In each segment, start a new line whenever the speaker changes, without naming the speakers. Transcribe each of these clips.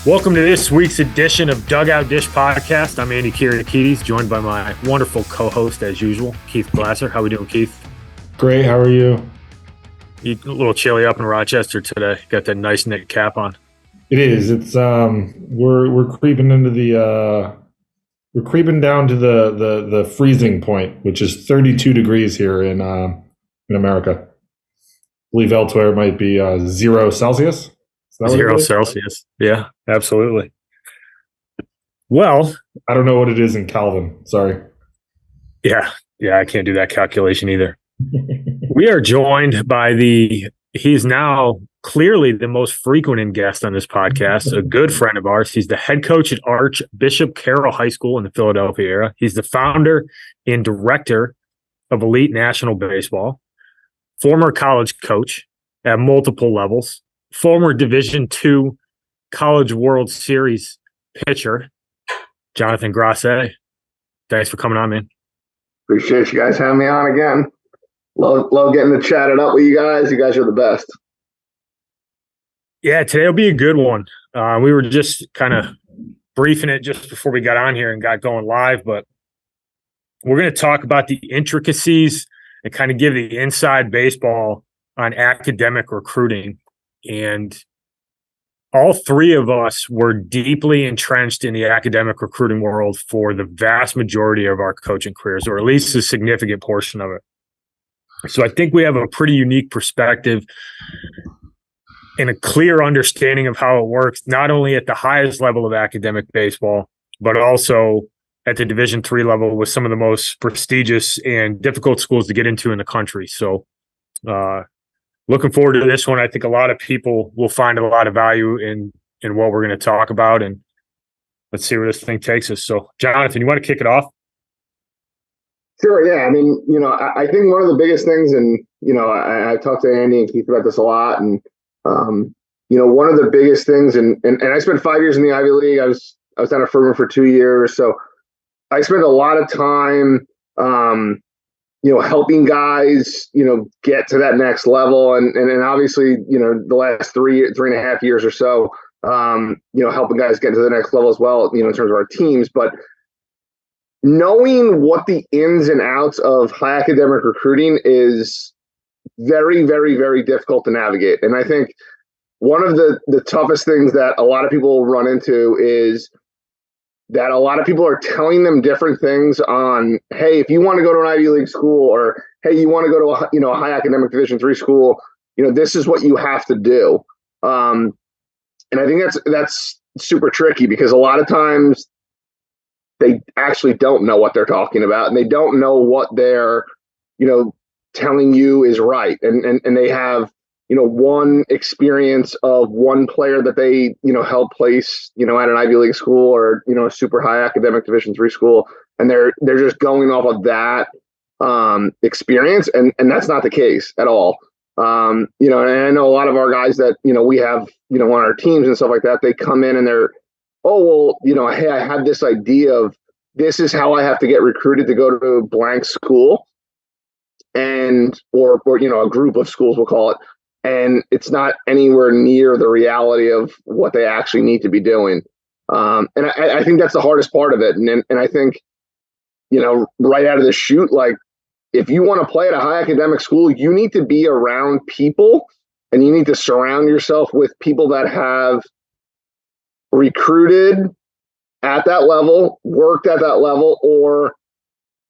Welcome to this week's edition of Dugout Dish Podcast. I'm Andy Kiriakides, joined by my wonderful co-host, as usual, Keith Glasser. How we doing, Keith?
Great. How are you?
You a little chilly up in Rochester today. Got that nice knit cap on.
It is. It's we're creeping into we're creeping down to the freezing point, which is 32 degrees here in America. I believe elsewhere it might be 0 Celsius.
0 Celsius. Yeah, absolutely. Well,
I don't know what it is in Kelvin. Sorry.
Yeah, I can't do that calculation either. We are joined by he's now clearly the most frequent guest on this podcast, a good friend of ours. He's the head coach at Archbishop Carroll High School in the Philadelphia area. He's the founder and director of Elite National Baseball, former college coach at multiple levels, former Division II College World Series pitcher, Jonathan Grosse. Thanks for coming on, man.
Appreciate you guys having me on again. Love getting to chat it up with you guys. You guys are the best.
Yeah, today will be a good one. We were just kind of briefing it just before we got on here and got going live, but we're going to talk about the intricacies and kind of give the inside baseball on academic recruiting. And all three of us were deeply entrenched in the academic recruiting world for the vast majority of our coaching careers, or at least a significant portion of it. So I think we have a pretty unique perspective and a clear understanding of how it works, not only at the highest level of academic baseball, but also at the Division III level with some of the most prestigious and difficult schools to get into in the country. So looking forward to this one. I think a lot of people will find a lot of value in what we're going to talk about, and let's see where this thing takes us. So, Jonathan, you want to kick it off?
Sure, yeah. I mean, I think one of the biggest things, and, I talked to Andy and Keith about this a lot, and, one of the biggest things, and I spent 5 years in the Ivy League. I was at a Furman for 2 years, so I spent a lot of time, helping guys, get to that next level. And obviously, the last 3.5 years or so, helping guys get to the next level as well, in terms of our teams. But knowing what the ins and outs of high academic recruiting is very, very, very difficult to navigate. And I think one of the toughest things that a lot of people run into is that a lot of people are telling them different things on, hey, if you want to go to an Ivy League school, or, hey, you want to go to a high academic Division III school, this is what you have to do. And I think that's super tricky, because a lot of times they actually don't know what they're talking about, and they don't know what they're, telling you is right. And they have, one experience of one player that they, helped place, at an Ivy League school, or, a super high academic Division III school. And they're just going off of that experience. And that's not the case at all. And I know a lot of our guys that, we have, on our teams and stuff like that, they come in and they're, oh, well, hey, I had this idea of this is how I have to get recruited to go to a blank school, and, or a group of schools, we'll call it. And it's not anywhere near the reality of what they actually need to be doing. And I think that's the hardest part of it. And I think, right out of the chute, like, if you want to play at a high academic school, you need to be around people, and you need to surround yourself with people that have recruited at that level, worked at that level, or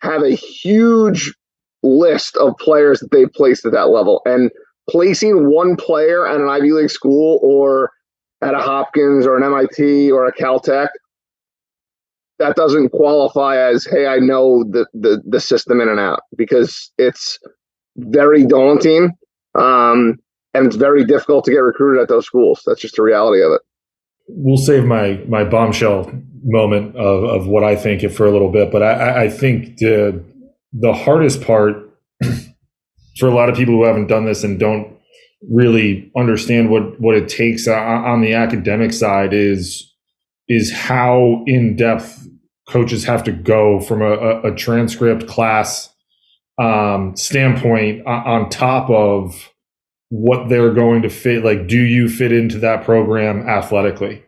have a huge list of players that they've placed at that level. And placing one player at an Ivy League school, or at a Hopkins or an MIT or a Caltech, that doesn't qualify as, hey, I know the system in and out, because it's very daunting, and it's very difficult to get recruited at those schools. That's just the reality of it.
We'll save my bombshell moment of what I think for a little bit, but I think the hardest part for a lot of people who haven't done this and don't really understand what it takes on the academic side is how in-depth coaches have to go from a transcript class standpoint on top of what they're going to fit. Like, do you fit into that program athletically?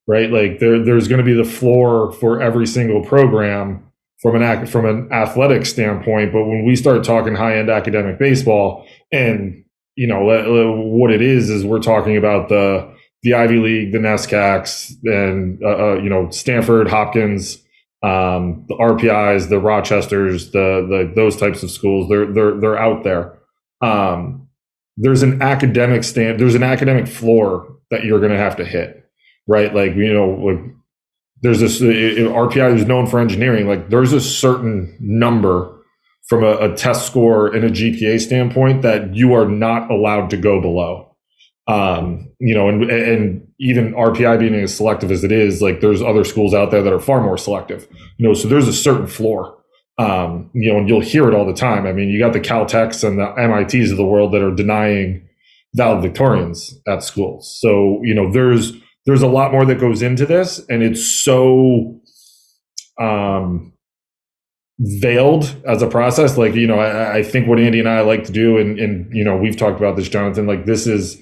right? Like there's going to be the floor for every single program from an athletic standpoint. But when we start talking high end academic baseball, and what it is we're talking about the Ivy League, the NESCACs, and Stanford, Hopkins, the RPIs, the Rochesters, the those types of schools. They're out there. There's an academic floor that you're going to have to hit, right? Like there's this RPI who's known for engineering. Like there's a certain number from a test score and a GPA standpoint that you are not allowed to go below. And even RPI being as selective as it is, like there's other schools out there that are far more selective, so there's a certain floor, and you'll hear it all the time. I mean, you got the Caltechs and the MITs of the world that are denying valedictorians at schools. So, there's a lot more that goes into this, and it's so, veiled as a process. Like, I think what Andy and I like to do, and we've talked about this, Jonathan, like this is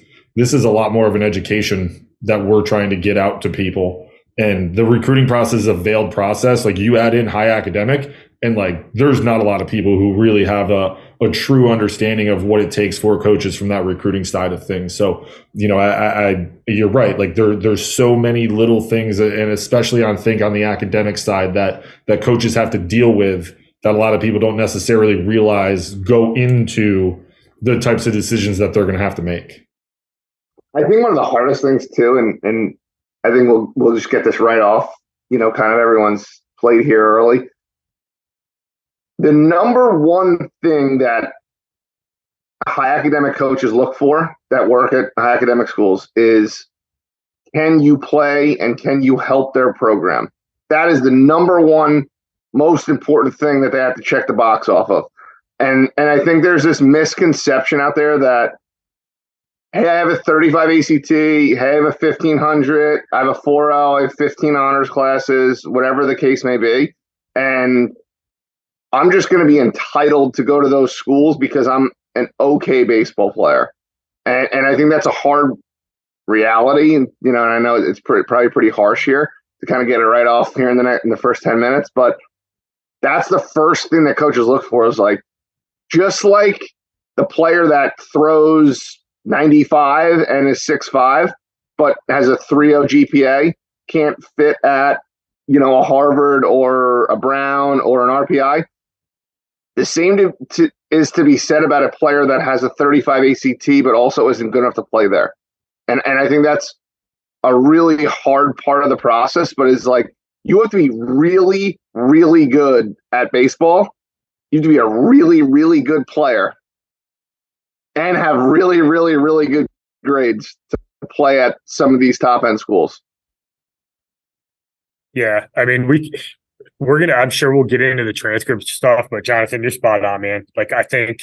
a lot more of an education that we're trying to get out to people. And the recruiting process is a veiled process. Like you add in high academic, and like there's not a lot of people who really have a true understanding of what it takes for coaches from that recruiting side of things. So, you're right. Like there's so many little things, and especially on the academic side that coaches have to deal with, that a lot of people don't necessarily realize go into the types of decisions that they're going to have to make.
I think one of the hardest things too, and I think we'll just get this right off, kind of everyone's plate here early. The number one thing that high academic coaches look for that work at high academic schools is, can you play and can you help their program? That is the number one most important thing that they have to check the box off of. And I think there's this misconception out there that, hey, I have a 35 ACT, hey, I have a 1500, I have a 4L, I have 15 honors classes, whatever the case may be. And I'm just going to be entitled to go to those schools because I'm an okay baseball player. And I think that's a hard reality. And, and I know it's probably pretty harsh here to kind of get it right off here in the first 10 minutes. But that's the first thing that coaches look for, is like, just like the player that throws 95 and is 6'5", but has a 3.0 GPA, can't fit at, a Harvard or a Brown or an RPI. The same is to be said about a player that has a 35 ACT, but also isn't good enough to play there. And I think that's a really hard part of the process, but it's like, you have to be really, really good at baseball. You have to be a really, really good player and have really, really, really good grades to play at some of these top end schools.
Yeah. I mean, I'm sure we'll get into the transcript stuff, but Jonathan, you're spot on, man. Like, I think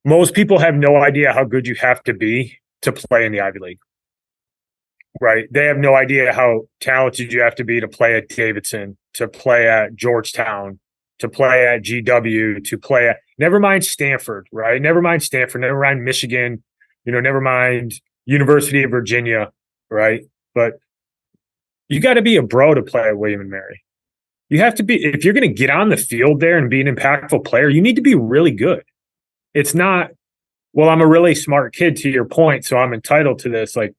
most people have no idea how good you have to be to play in the Ivy League, right? They have no idea how talented you have to be to play at Davidson, to play at Georgetown, to play at GW, to play at, never mind Stanford, right? Never mind Stanford, never mind Michigan, never mind University of Virginia, right? But you got to be a bro to play at William & Mary. You have to be, if you're going to get on the field there and be an impactful player, you need to be really good. It's not, well, I'm a really smart kid, to your point, so I'm entitled to this. Like,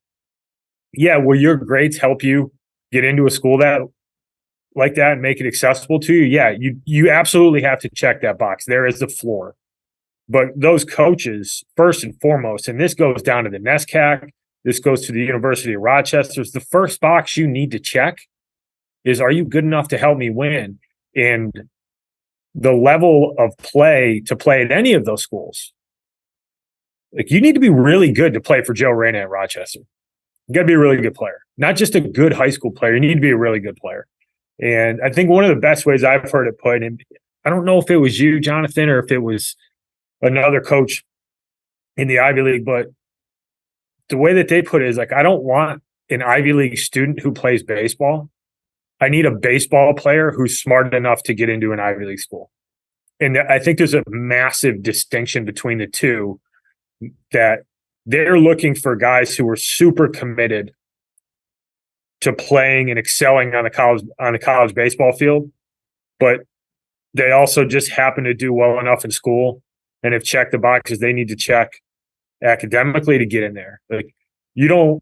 yeah, will your grades help you get into a school like that and make it accessible to you? Yeah, you absolutely have to check that box. There is the floor. But those coaches, first and foremost, and this goes down to the NESCAC, this goes to the University of Rochester, the first box you need to check is, are you good enough to help me win? And the level of play to play at any of those schools, like, you need to be really good to play for Joe Reyna at Rochester. You got to be a really good player, not just a good high school player. You need to be a really good player. And I think one of the best ways I've heard it put, and I don't know if it was you, Jonathan, or if it was another coach in the Ivy League, but the way that they put it is like, I don't want an Ivy League student who plays baseball. I need a baseball player who's smart enough to get into an Ivy League school. And I think there's a massive distinction between the two, that they're looking for guys who are super committed to playing and excelling on the college baseball field, but they also just happen to do well enough in school and have checked the boxes they need to check academically to get in there. Like you're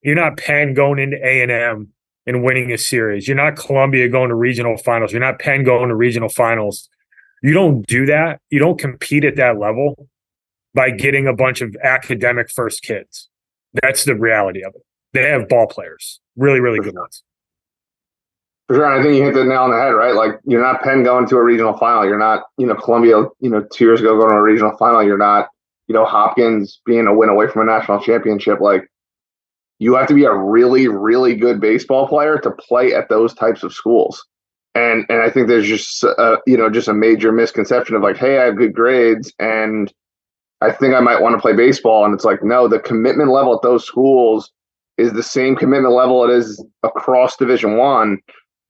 not Penn going into A&M and winning a series. You're not Columbia going to regional finals. You're not Penn going to regional finals. You don't do that. You don't compete at that level by getting a bunch of academic first kids. That's the reality of it. They have ball players, really, really good ones.
For sure. And I think you hit the nail on the head, right? Like you're not Penn going to a regional final. You're not, Columbia, 2 years ago going to a regional final. You're not, Hopkins being a win away from a national championship. Like you have to be a really, really good baseball player to play at those types of schools. And I think there's just, just a major misconception of like, hey, I have good grades and I think I might want to play baseball. And it's like, no, the commitment level at those schools is the same commitment level it is across Division I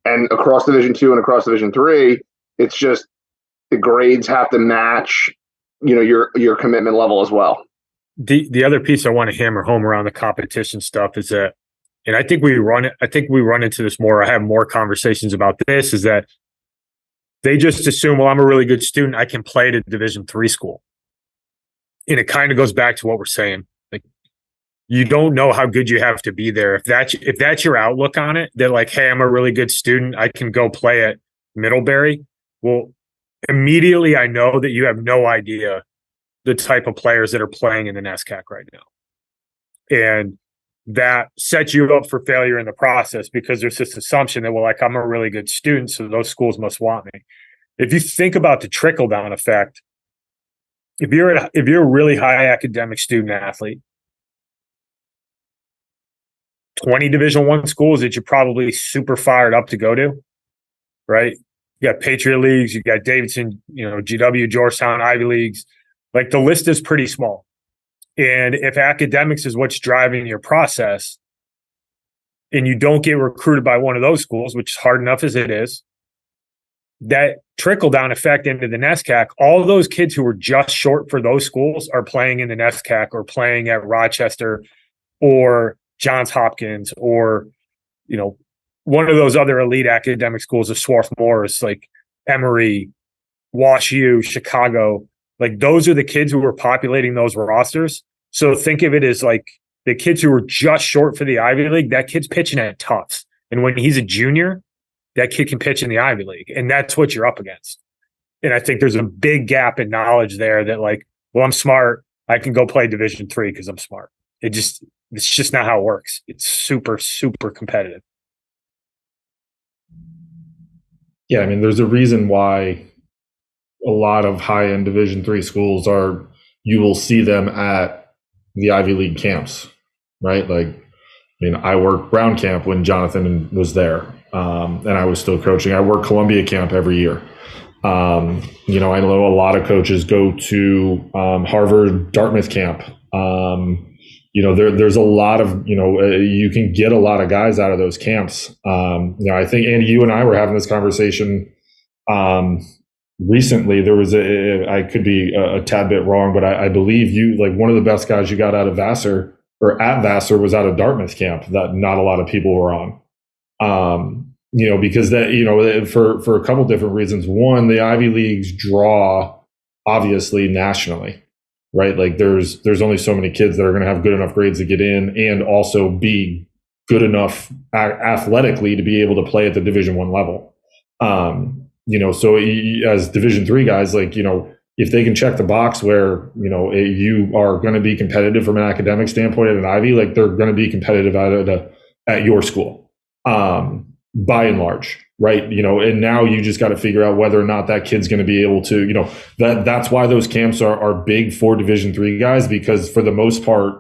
and across Division II and across Division III. It's just the grades have to match, your commitment level as well.
The other piece I want to hammer home around the competition stuff is that, and I think we run into this more. I have more conversations about this, is that they just assume, well, I'm a really good student, I can play at a Division III school. And it kind of goes back to what we're saying. Like, you don't know how good you have to be there. If that's your outlook on it, that like, hey, I'm a really good student, I can go play at Middlebury. Well, immediately I know that you have no idea the type of players that are playing in the NESCAC right now. And that sets you up for failure in the process because there's this assumption that, well, like, I'm a really good student, so those schools must want me. If you think about the trickle down effect, if you're a really high academic student athlete, 20 Division I schools that you're probably super fired up to go to, right? You got Patriot Leagues, you got Davidson, GW, Georgetown, Ivy Leagues. Like the list is pretty small. And if academics is what's driving your process and you don't get recruited by one of those schools, which is hard enough as it is, that trickle down effect into the NESCAC, all those kids who were just short for those schools are playing in the NESCAC or playing at Rochester or Johns Hopkins or, one of those other elite academic schools of Swarthmore, like Emory, Wash U, Chicago. Like those are the kids who are populating those rosters. So think of it as like the kids who were just short for the Ivy League, that kid's pitching at Tufts. And when he's a junior, that kid can pitch in the Ivy League. And that's what you're up against. And I think there's a big gap in knowledge there that like, well, I'm smart, I can go play Division III because I'm smart. It's just not how it works. It's super, super competitive.
Yeah, I mean, there's a reason why a lot of high-end Division III schools you will see them at the Ivy League camps, right? Like, I mean, I worked Brown camp when Jonathan was there, and I was still coaching. I worked Columbia camp every year. I know a lot of coaches go to Harvard, Dartmouth camp. There's a lot of, you can get a lot of guys out of those camps. I think, Andy, you and I were having this conversation recently. There was I could be a tad bit wrong, but I believe you, like one of the best guys you got out of Vassar or at Vassar was out of Dartmouth camp that not a lot of people were on. Because that, for a couple different reasons. One, the Ivy Leagues draw obviously nationally. Right, like there's only so many kids that are going to have good enough grades to get in, and also be good enough athletically to be able to play at the Division I level. So as Division III guys, like if they can check the box where you are going to be competitive from an academic standpoint at an Ivy, like they're going to be competitive at your school, by and large. Right. And now you just got to figure out whether or not that kid's going to be able to, that's why those camps are big for Division III guys, because for the most part,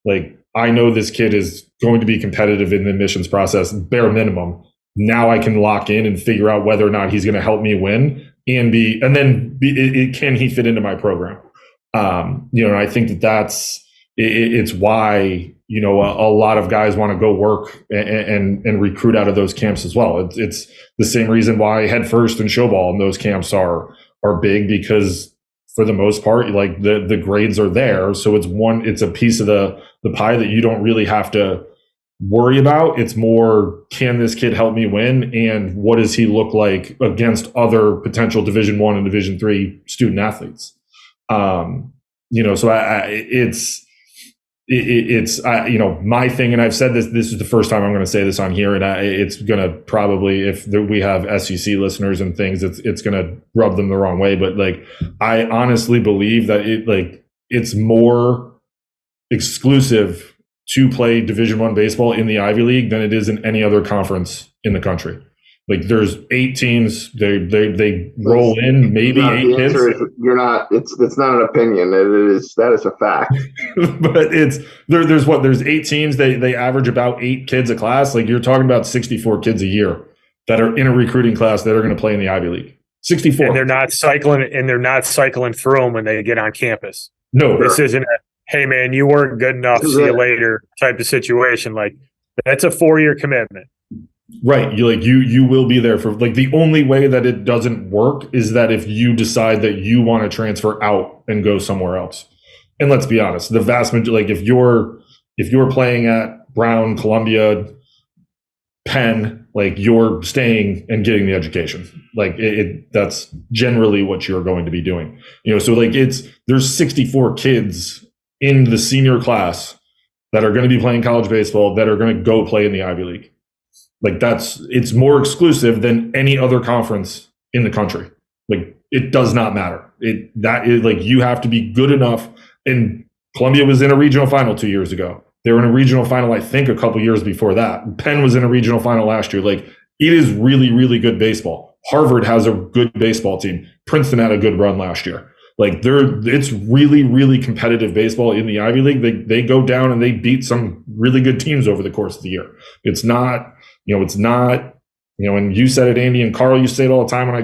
like I know this kid is going to be competitive in the admissions process, bare minimum. Now I can lock in and figure out whether or not he's going to help me win can he fit into my program? And I think it's why, a lot of guys want to go work and recruit out of those camps as well. It's the same reason why Head First and Showball in those camps are big, because for the most part, like the grades are there. So it's a piece of the pie that you don't really have to worry about. It's more, can this kid help me win, and what does he look like against other potential Division I and Division III student athletes? So it's my thing, and I've said this is the first time I'm going to say this on here, and it's going to probably, if we have SEC listeners and things, it's going to rub them the wrong way, but like, I honestly believe that it's more exclusive to play Division I baseball in the Ivy League than it is in any other conference in the country. Like, there's 8 teams. They roll in maybe 8 kids.
The answer is you're not. It's not an opinion. That is a fact.
But there's 8 teams. They average about 8 kids a class. Like, you're talking about 64 kids a year that are in a recruiting class that are going to play in the Ivy League. 64.
And they're not cycling through them when they get on campus.
No,
this isn't a, hey man, you weren't good enough, see you later type of situation. Like, that's a 4-year commitment.
Right. You will be there for, like, the only way that it doesn't work is that if you decide that you want to transfer out and go somewhere else. And let's be honest, the vast majority, like, if you're playing at Brown, Columbia, Penn, like, you're staying and getting the education. Like, that's generally what you're going to be doing. So like, there's 64 kids in the senior class that are going to be playing college baseball that are going to go play in the Ivy League. Like, it's more exclusive than any other conference in the country. Like, it does not matter. You have to be good enough. And Columbia was in a regional final 2 years ago. They were in a regional final, I think, a couple years before that. Penn was in a regional final last year. Like, it is really, really good baseball. Harvard has a good baseball team. Princeton had a good run last year. Like, it's really, really competitive baseball in the Ivy League. They go down and they beat some really good teams over the course of the year. It's not, and you said it, Andy, and Carl, you say it all the time when I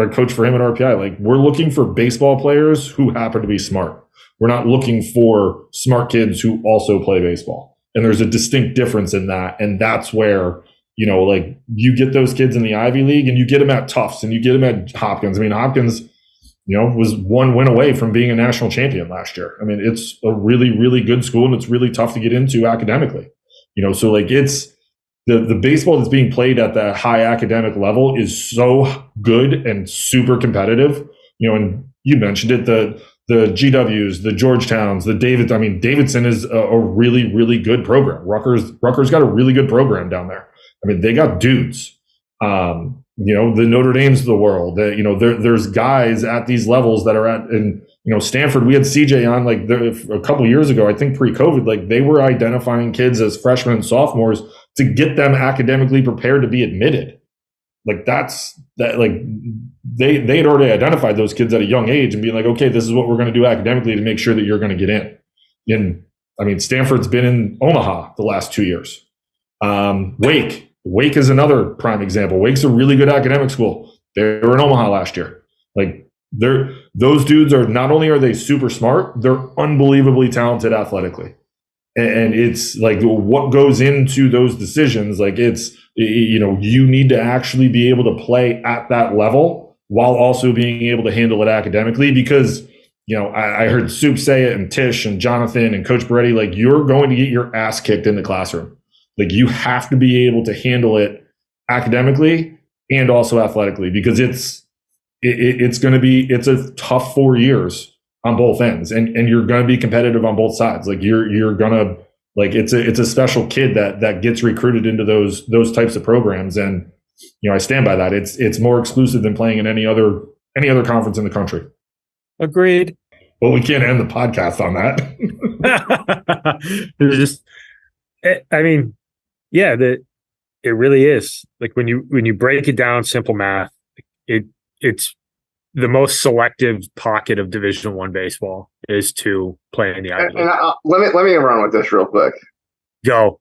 coached for him at RPI. Like, we're looking for baseball players who happen to be smart. We're not looking for smart kids who also play baseball. And there's a distinct difference in that. And that's where, you get those kids in the Ivy League, and you get them at Tufts, and you get them at Hopkins. I mean, Hopkins, was 1 win away from being a national champion last year. I mean, it's a really, really good school, and it's really tough to get into academically. So like, it's the baseball that's being played at that high academic level is so good and super competitive. And you mentioned it, the GWs, the Georgetowns, Davidson is a really, really good program. Rutgers got a really good program down there. I mean, they got dudes. The Notre Dames of the world. There's guys at these levels that are at, and Stanford. We had CJ on like a couple years ago, I think pre-COVID. Like, they were identifying kids as freshmen and sophomores to get them academically prepared to be admitted. Like, they had already identified those kids at a young age and being like, okay, this is what we're going to do academically to make sure that you're going to get in. And I mean, Stanford's been in Omaha the last 2 years. Wake is another prime example. Wake's a really good academic school. They were in Omaha last year. Like, those dudes are, not only are they super smart, they're unbelievably talented athletically. And it's like, what goes into those decisions, like, it's, you need to actually be able to play at that level while also being able to handle it academically, because, I heard Soup say it, and Tish and Jonathan and Coach Beretti, like, you're going to get your ass kicked in the classroom. Like, you have to be able to handle it academically and also athletically, because it's a tough 4 years on both ends, and you're going to be competitive on both sides. Like, you're going to, like, it's a special kid that gets recruited into those types of programs. And, I stand by that. It's more exclusive than playing in any other conference in the country.
Agreed.
Well, we can't end the podcast on
that. There's just, yeah, it really is. Like, when you break it down, simple math, it's the most selective pocket of Division I baseball is to play in the Ivy League.
And let me run with this real quick.
Go.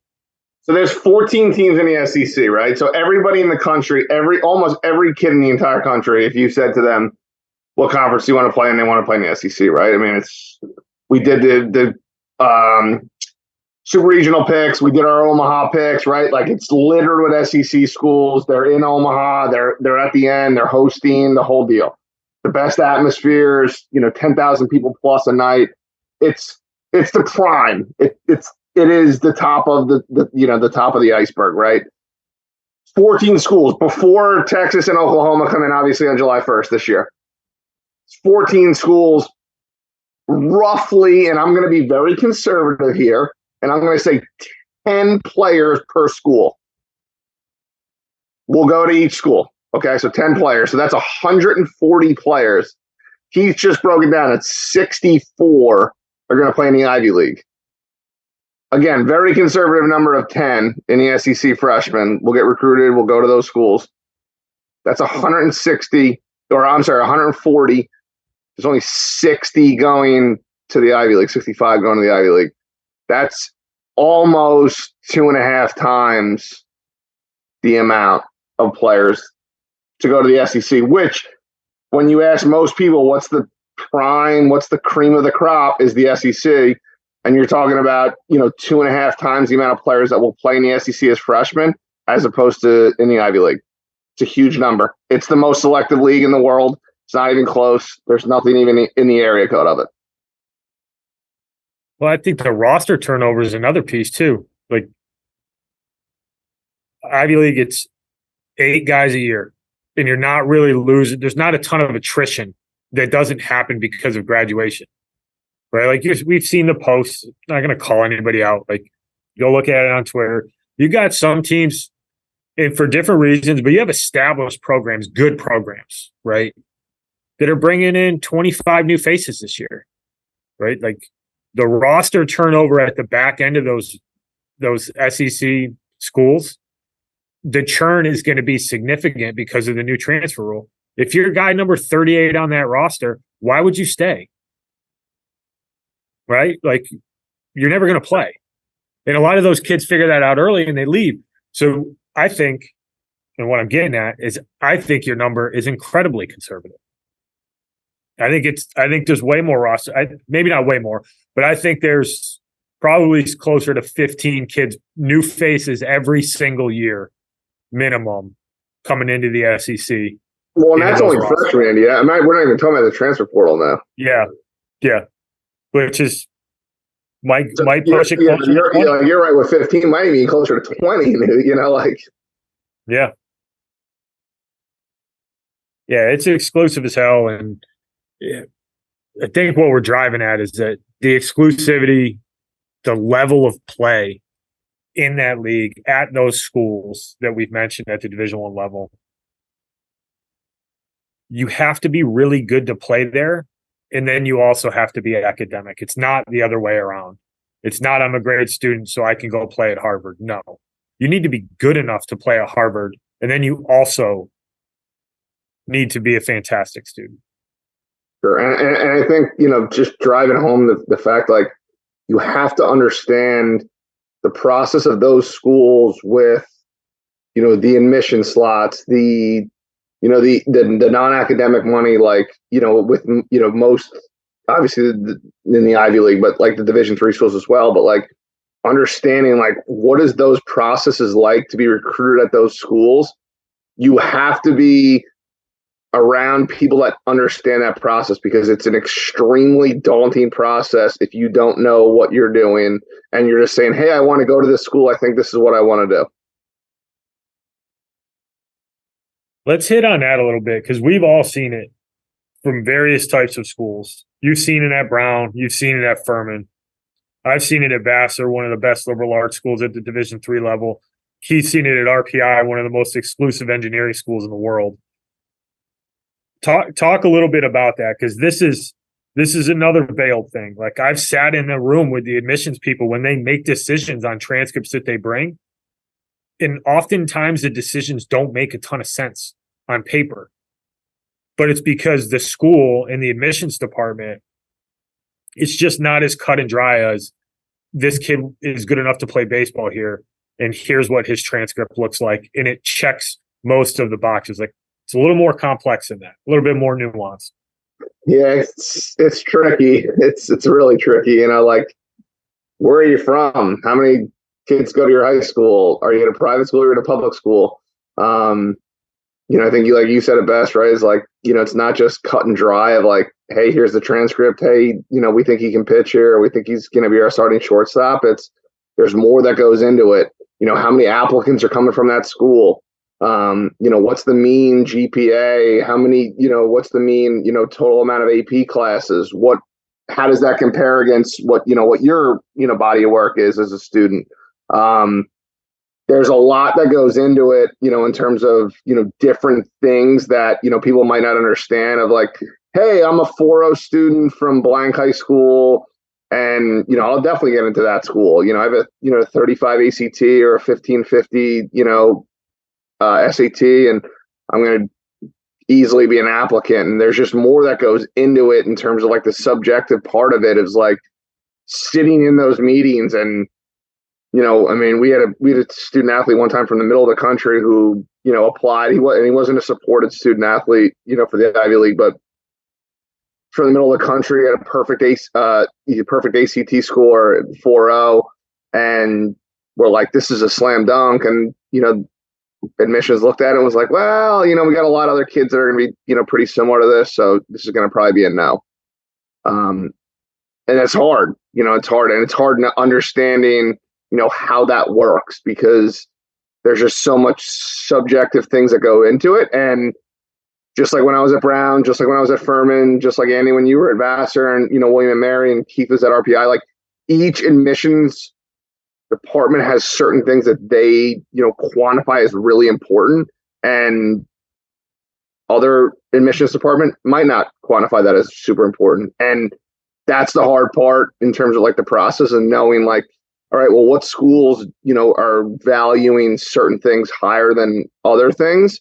So there's 14 teams in the SEC, right? So everybody in the country, almost every kid in the entire country, if you said to them, what conference do you want to play in, they want to play in the SEC, right? I mean, we did the super regional picks. We did our Omaha picks, right? Like, it's littered with SEC schools. They're in Omaha. They're at the end. They're hosting the whole deal. The best atmospheres, 10,000 people plus a night. It's the prime. It's it is the top of the top of the iceberg, right? 14 schools before Texas and Oklahoma come in, obviously on July 1st this year. 14 schools, roughly, and I'm going to be very conservative here, and I'm going to say 10 players per school will go to each school. Okay, so 10 players. So that's 140 players. He's just broken down at 64 are going to play in the Ivy League. Again, very conservative number of 10 in the SEC freshmen will get recruited, will go to those schools. That's 160, or I'm sorry, 140. There's only 60 going to the Ivy League, 65 going to the Ivy League. That's almost 2.5 times the amount of players to go to the SEC, which when you ask most people what's the prime, what's the cream of the crop, is the SEC. And you're talking about, 2.5 times the amount of players that will play in the SEC as freshmen as opposed to in the Ivy League. It's a huge number. It's the most selective league in the world. It's not even close. There's nothing even in the area code of it.
Well, I think the roster turnover is another piece too. Like Ivy League, it's 8 guys a year, and you're not really losing. There's not a ton of attrition that doesn't happen because of graduation, right? Like we've seen the posts. Not going to call anybody out. Like go look at it on Twitter. You got some teams, and for different reasons, but you have established programs, good programs, right, that are bringing in 25 new faces this year, right? Like the roster turnover at the back end of those SEC schools, the churn is going to be significant because of the new transfer rule. If you're guy number 38 on that roster, why would you stay? Right? Like you're never going to play. And a lot of those kids figure that out early and they leave. So I think, and what I'm getting at is I think your number is incredibly conservative. I think there's way more roster. Maybe not way more, but I think there's probably closer to 15 kids, new faces every single year, minimum, coming into the SEC.
Well, and that's only freshmen, yeah. We're not even talking about the transfer portal now.
Yeah. Which is might push it closer.
You're right with 15, might be closer to 20.
Yeah, it's exclusive as hell, and I think what we're driving at is that the exclusivity, the level of play in that league at those schools that we've mentioned at the Division I level, you have to be really good to play there, and then you also have to be academic. It's not the other way around. It's not I'm a great student so I can go play at Harvard. No. You need to be good enough to play at Harvard, and then you also need to be a fantastic student.
Sure. And I think, just driving home the fact, like, you have to understand the process of those schools with, the admission slots, the non-academic money, like, with, most, obviously in the Ivy League, but like the Division III schools as well. But like understanding, like, what is those processes like to be recruited at those schools? You have to be around people that understand that process, because it's an extremely daunting process if you don't know what you're doing and you're just saying, hey, I want to go to this school. I think this is what I want to do.
Let's hit on that a little bit, because we've all seen it from various types of schools. You've seen it at Brown. You've seen it at Furman. I've seen it at Vassar, one of the best liberal arts schools at the Division III level. He's seen it at RPI, one of the most exclusive engineering schools in the world. Talk a little bit about that, because this is another veiled thing. Like, I've sat in a room with the admissions people when they make decisions on transcripts that they bring, and oftentimes the decisions don't make a ton of sense on paper. But it's because the school and the admissions department, it's just not as cut and dry as this kid is good enough to play baseball here, and here's what his transcript looks like, and it checks most of the boxes. Like, it's a little more complex than that, a little bit more nuanced.
Yeah, it's tricky. It's really tricky. Like, where are you from? How many kids go to your high school? Are you in a private school or in a public school? I think you said it best, right? It's like, it's not just cut and dry of like, hey, here's the transcript. Hey, we think he can pitch here. Or we think he's going to be our starting shortstop. It's, There's more that goes into it. How many applicants are coming from that school? What's the mean GPA? How many, what's the mean, total amount of AP classes? How does that compare against what your, body of work is as a student? There's a lot that goes into it, in terms of, different things that, people might not understand of like, hey, I'm a 4.0 student from blank high school. And, I'll definitely get into that school. I have a, 35 ACT or a 1550, SAT, and I'm going to easily be an applicant. And there's just more that goes into it in terms of like the subjective part of it is like sitting in those meetings. And, we had a student athlete one time from the middle of the country who, applied. He wasn't a supported student athlete, for the Ivy League, but from the middle of the country, had a perfect ACT score, 4.0, and we're like, this is a slam dunk. And, admissions looked at it and was like, well, we got a lot of other kids that are going to be, pretty similar to this. So this is going to probably be a no. And it's hard, it's hard. And it's hard understanding, how that works because there's just so much subjective things that go into it. And just like when I was at Brown, just like when I was at Furman, just like Andy, when you were at Vassar and, William and Mary and Keith was at RPI, like each admissions department has certain things that they, quantify as really important, and other admissions department might not quantify that as super important. And that's the hard part in terms of like the process and knowing like, all right, well, what schools, are valuing certain things higher than other things,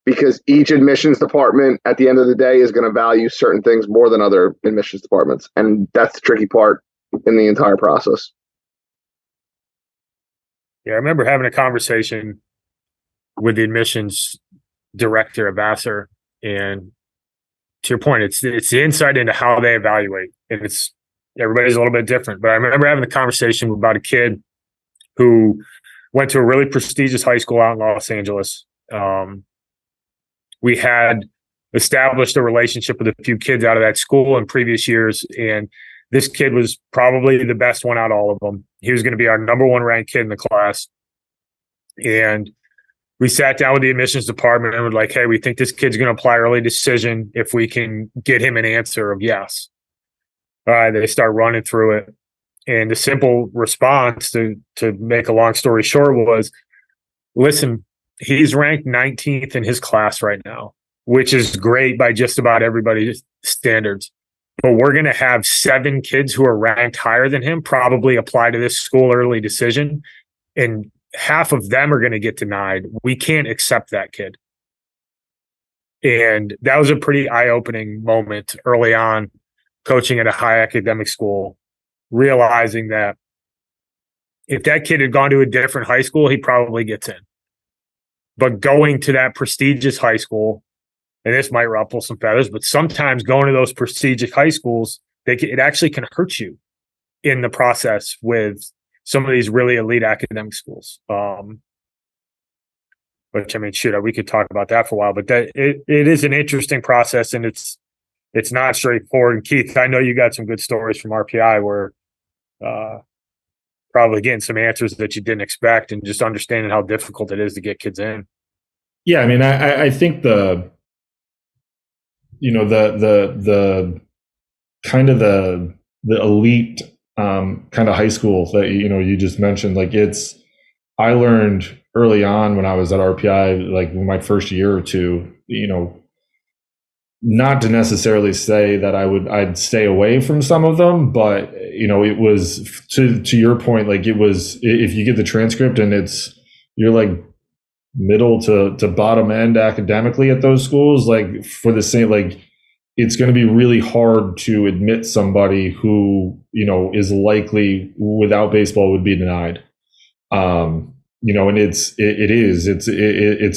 because each admissions department at the end of the day is going to value certain things more than other admissions departments. And that's the tricky part in the entire process.
Yeah, I remember having a conversation with the admissions director at Vassar, and to your point, it's the insight into how they evaluate, and everybody's a little bit different. But I remember having a conversation about a kid who went to a really prestigious high school out in Los Angeles. We had established a relationship with a few kids out of that school in previous years, and this kid was probably the best one out of all of them. He was going to be our number one ranked kid in the class. And we sat down with the admissions department and were like, hey, we think this kid's going to apply early decision if we can get him an answer of yes. All right, they start running through it. And the simple response to make a long story short was, listen, he's ranked 19th in his class right now, which is great by just about everybody's standards. But we're going to have 7 kids who are ranked higher than him probably apply to this school early decision, and half of them are going to get denied. We can't accept that kid. And that was a pretty eye-opening moment early on, coaching at a high academic school, realizing that if that kid had gone to a different high school, he probably gets in. But going to that prestigious high school, and this might ruffle some feathers, but sometimes going to those prestigious high schools, it actually can hurt you in the process with some of these really elite academic schools. Which, I mean, shoot, we could talk about that for a while, but it is an interesting process, and it's not straightforward. And Keith, I know you got some good stories from RPI where probably getting some answers that you didn't expect, and just understanding how difficult it is to get kids in.
Yeah, I mean, I think the kind of the elite kind of high school that you just mentioned, like I learned early on when I was at RPI, like my first year or two, not to necessarily say that I'd stay away from some of them, but it was to your point, like it was, if you get the transcript and you're like middle to bottom end academically at those schools, like for the same, like it's going to be really hard to admit somebody who is likely without baseball would be denied. And it's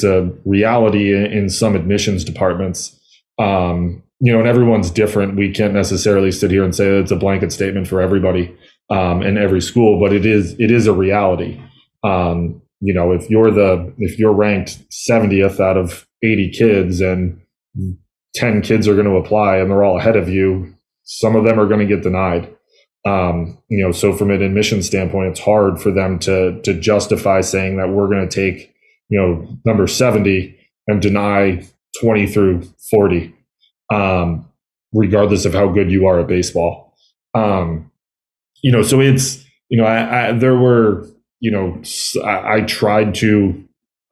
a reality in some admissions departments. And everyone's different. We can't necessarily sit here and say that it's a blanket statement for everybody in every school, but it is a reality. If you're ranked 70th out of 80 kids and 10 kids are going to apply and they're all ahead of you, some of them are going to get denied. So from an admission standpoint, it's hard for them to justify saying that we're going to take, number 70 and deny 20 through 40, regardless of how good you are at baseball. So it's, I tried to,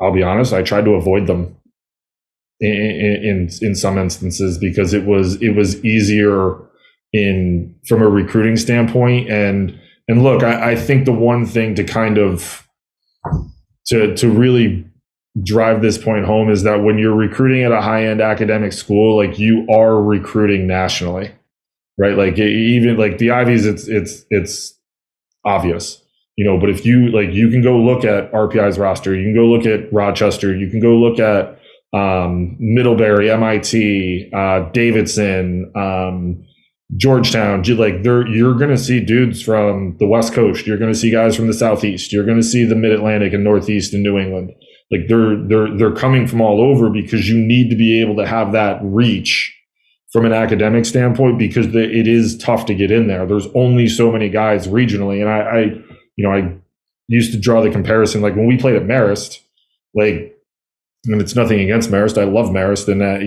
I'll be honest, I tried to avoid them in some instances because it was easier from a recruiting standpoint. And look, I think the one thing to kind of to really drive this point home is that when you're recruiting at a high-end academic school, like you are recruiting nationally, right? Like even like the Ivies, it's obvious, but if you you can go look at RPI's roster, you can go look at Rochester, you can go look at Middlebury, MIT, Davidson, Georgetown, you're going to see dudes from the West Coast. You're going to see guys from the Southeast. You're going to see the Mid-Atlantic and Northeast and New England. Like they're coming from all over because you need to be able to have that reach from an academic standpoint because it is tough to get in there. There's only so many guys regionally. And I used to draw the comparison, like when we played at Marist, and it's nothing against Marist. I love Marist and that,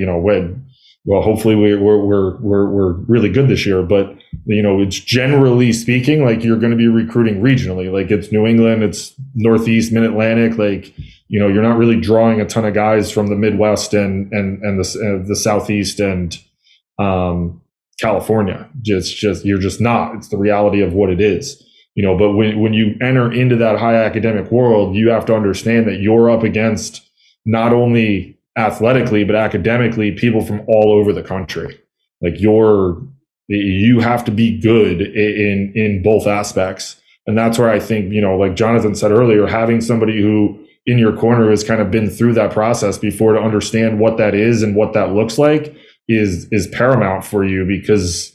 well, hopefully we're really good this year, but it's generally speaking, like you're going to be recruiting regionally, like it's New England, it's Northeast, Mid-Atlantic, you're not really drawing a ton of guys from the Midwest and the Southeast and California. You're just not. It's the reality of what it is. But when you enter into that high academic world, you have to understand that you're up against not only athletically, but academically, people from all over the country. Like you have to be good in both aspects. And that's where I think, like Jonathan said earlier, having somebody who in your corner has kind of been through that process before to understand what that is and what that looks like is paramount for you. Because,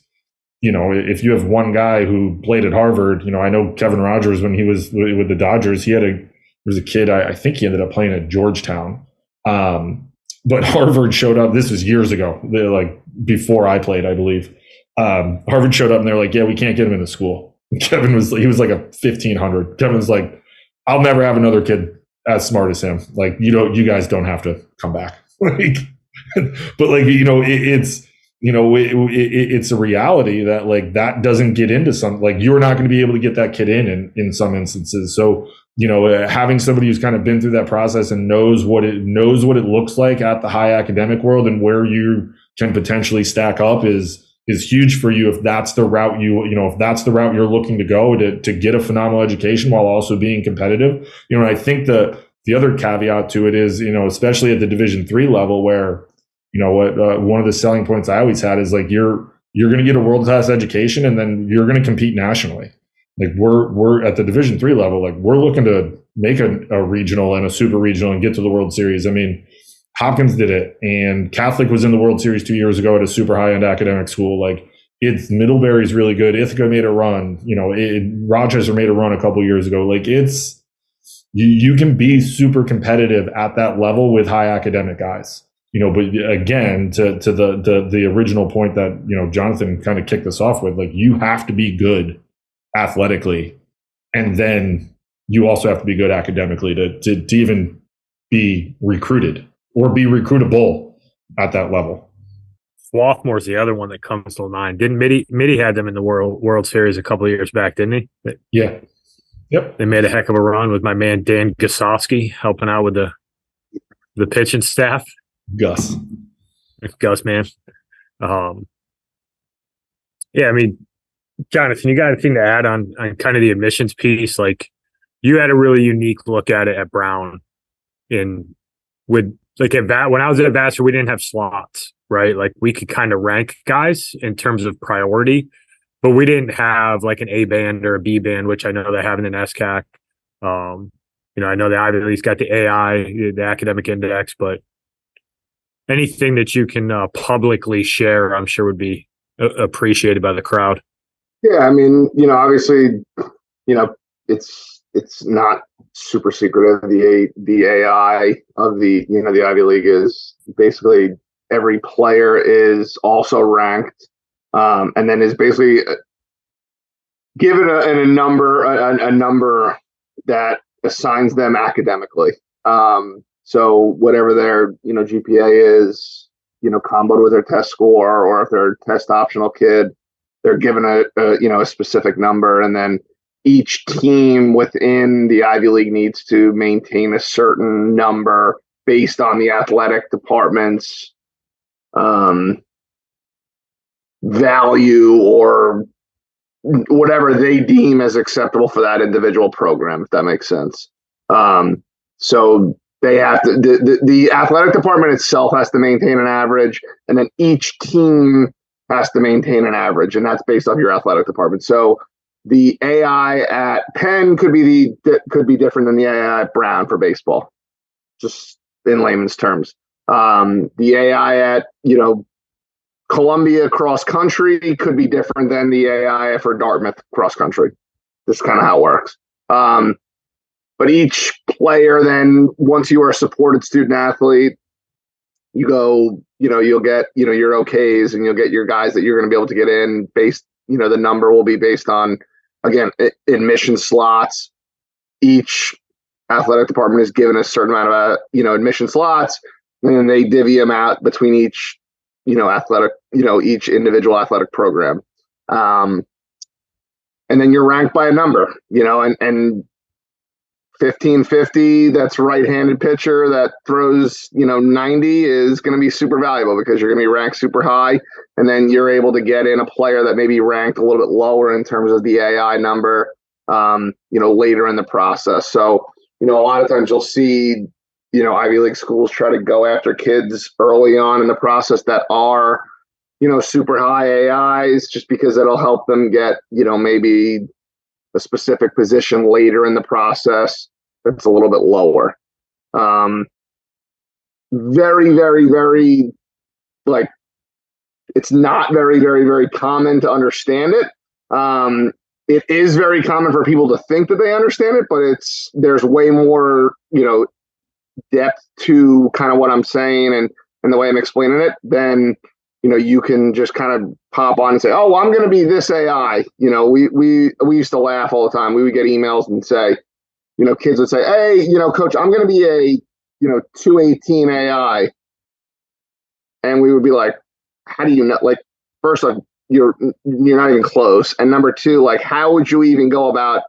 if you have one guy who played at Harvard, I know Kevin Rogers, when he was with the Dodgers, there was a kid, I think he ended up playing at Georgetown. But Harvard showed up. This was years ago, before I played, I believe. Harvard showed up and they're like, yeah, we can't get him into school. And Kevin was like a 1500. Kevin was like, I'll never have another kid as smart as him. Like, you guys don't have to come back. But it's a reality that that doesn't get into some, you're not going to be able to get that kid in some instances. So, having somebody who's kind of been through that process and knows what it looks like at the high academic world and where you can potentially stack up is huge for you if that's the route if that's the route you're looking to go to get a phenomenal education while also being competitive. I think the other caveat to it is, especially at the Division III level where, one of the selling points I always had is you're going to get a world-class education and then you're going to compete nationally. Like we're at the Division III level, we're looking to make a regional and a super regional and get to the World Series. I mean, Hopkins did it, and Catholic was in the World Series 2 years ago at a super high-end academic school. It's Middlebury's really good. Ithaca made a run. Rochester made a run a couple years ago. You can be super competitive at that level with high academic guys. But again, to the original point that Jonathan kind of kicked us off with, you have to be good athletically, and then you also have to be good academically to even be recruited or be recruitable at that level.
Swarthmore's the other one that comes to mind. Didn't Mitty had them in the World Series a couple of years back, didn't he?
Yeah. Yep.
They made a heck of a run with my man Dan Gosowski helping out with the pitching staff.
Gus,
man. Yeah, I mean, Jonathan, you got anything to add on kind of the admissions piece? You had a really unique look at it at Brown. When I was at Vassar, we didn't have slots, right? We could kind of rank guys in terms of priority, but we didn't have an A band or a B band, which I know they have in an SCAC. I know the Ivy League's got the AI, the academic index, but anything that you can publicly share, I'm sure would be appreciated by the crowd.
Yeah, I mean, obviously, it's not super secretive. The AI of the Ivy League is basically every player is also ranked, and then is basically given a number, a number that assigns them academically. So whatever their GPA is, comboed with their test score, or if they're a test optional kid, they're given a specific number, and then each team within the Ivy League needs to maintain a certain number based on the athletic department's value, or whatever they deem as acceptable for that individual program, if that makes sense. So they have to, the athletic department itself has to maintain an average, and then each team has to maintain an average, and that's based off your athletic department. So the AI at Penn could be different than the AI at Brown for baseball, just in layman's terms. The AI at Columbia cross country could be different than the AI for Dartmouth cross country. That's kind of how it works. But each player, then, once you are a supported student athlete, you go, you'll get, your OKs, and you'll get your guys that you're going to be able to get in based, the number will be based on, again, admission slots. Each athletic department is given a certain amount of, admission slots, and then they divvy them out between each, each individual athletic program. And then you're ranked by a number, and 1550, that's right-handed pitcher that throws, 90 is going to be super valuable, because you're going to be ranked super high. And then you're able to get in a player that may be ranked a little bit lower in terms of the AI number, later in the process. So, a lot of times you'll see, Ivy League schools try to go after kids early on in the process that are, super high AIs, just because it'll help them get, maybe a specific position later in the process that's a little bit lower. Very, very, very, it's not very, very, very common to understand it. It is very common for people to think that they understand it, but there's way more, depth to kind of what I'm saying and the way I'm explaining it than, you can just kind of pop on and say, oh, well, I'm going to be this AI. We used to laugh all the time. We would get emails and say, kids would say, hey, coach, I'm going to be a, 218 AI. And we would be like, how do you know? Like, first off, you're not even close. And number two, like, how would you even go about,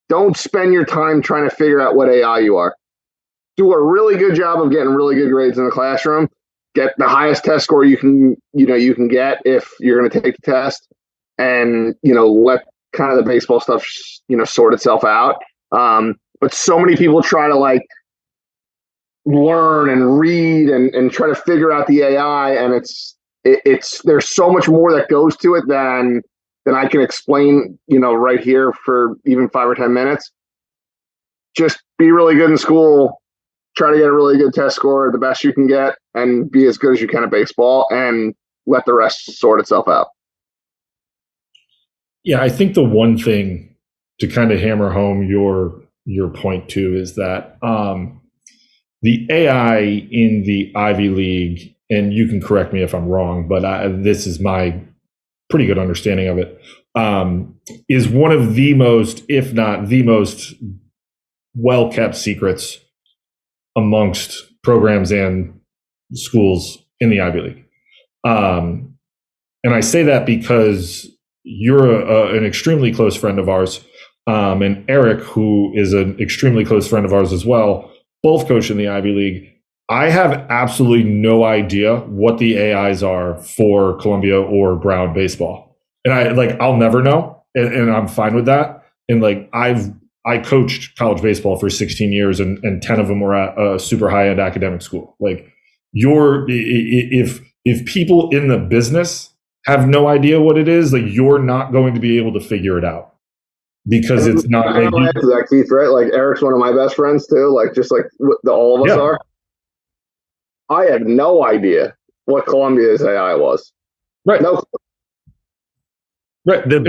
don't spend your time trying to figure out what AI you are. Do a really good job of getting really good grades in the classroom. Get the highest test score you can get if you're going to take the test, and, let kind of the baseball stuff, sort itself out. But so many people try to learn and read and try to figure out the AI, and it's there's so much more that goes to it than I can explain, right here for even 5 or 10 minutes. Just be really good in school. Try to get a really good test score, the best you can get, and be as good as you can at baseball, and let the rest sort itself out.
Yeah, I think the one thing to kind of hammer home your point too is that the AI in the Ivy League, and you can correct me if I'm wrong, but this is my pretty good understanding of it, is one of the most, if not the most, well-kept secrets amongst programs and schools in the Ivy League. And I say that because you're an extremely close friend of ours, and Eric, who is an extremely close friend of ours as well, both coach in the Ivy League. I have absolutely no idea what the AIs are for Columbia or Brown baseball. And I'll never know. And I'm fine with that. And I coached college baseball for 16 years, and 10 of them were at a super high-end academic school. If people in the business have no idea what it is, you're not going to be able to figure it out, because it's not.
I know that, Keith, right? Eric's one of my best friends too. Just like all of us are. I had no idea what Columbia's AI was.
Right.
No.
Right.
The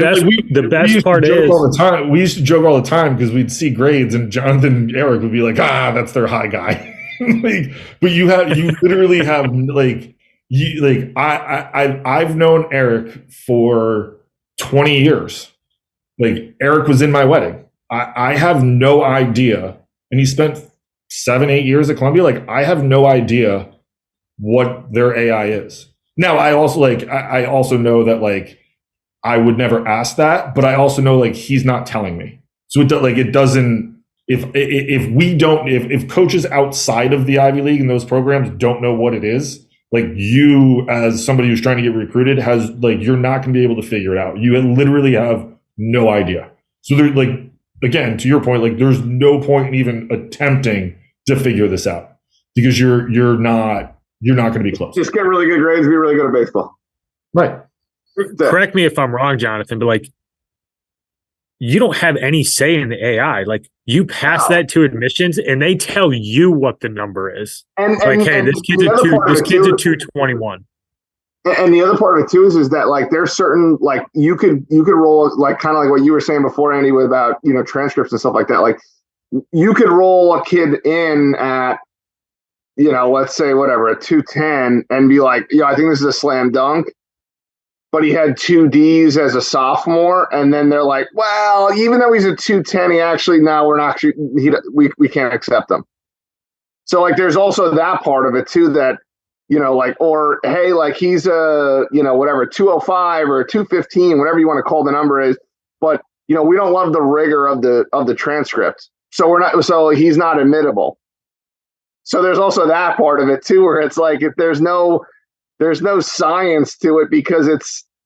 best part is
all the time. We used to joke all the time because we'd see grades, and Jonathan and Eric would be like, that's their high guy. But you literally have I've known Eric for 20 years, Like Eric was in my wedding. I have no idea. And he spent 7-8 years at Columbia. Like I have no idea what their AI is. Now I also I also know that like I would never ask that, but I also know like he's not telling me. So it doesn't, if coaches outside of the Ivy League and those programs don't know what it is, like you as somebody who's trying to get recruited has like, you're not going to be able to figure it out. You literally have no idea. So they're like, again, to your point, like there's no point in even attempting to figure this out because you're not going to be close.
Just get really good grades, be really good at baseball.
Right.
Correct me if I'm wrong, Jonathan, but like you don't have any say in the AI. Like you pass that to admissions and they tell you what the number is. Hey, this kid's a 221.
And the other part of it too is that like there's certain like you could roll like kind of like what you were saying before, Andy, about transcripts and stuff like that. Like you could roll a kid in at let's say whatever a 210 and be like, I think this is a slam dunk. But he had 2 Ds as a sophomore, and then they're like, well, even though he's a 210, we can't accept him. So like there's also that part of it too that or hey, like he's a whatever 205 or 215, whatever you want to call the number is, but we don't love the rigor of the transcript, so he's not admittable. So there's also that part of it too, where it's like if there's no science to it because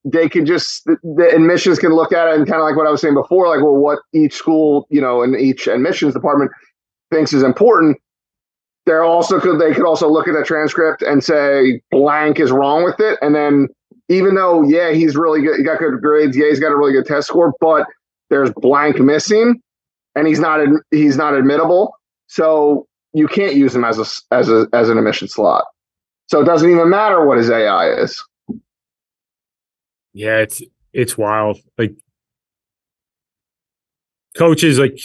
the admissions can look at it and kind of like what I was saying before, like, well, what each school, and each admissions department thinks is important. They could also look at a transcript and say blank is wrong with it. And then even though, he's really good, he got good grades. Yeah, he's got a really good test score, but there's blank missing and he's not admittable. So you can't use him as an admission slot. So it doesn't even matter what his AI is.
Yeah, it's wild. Like coaches, like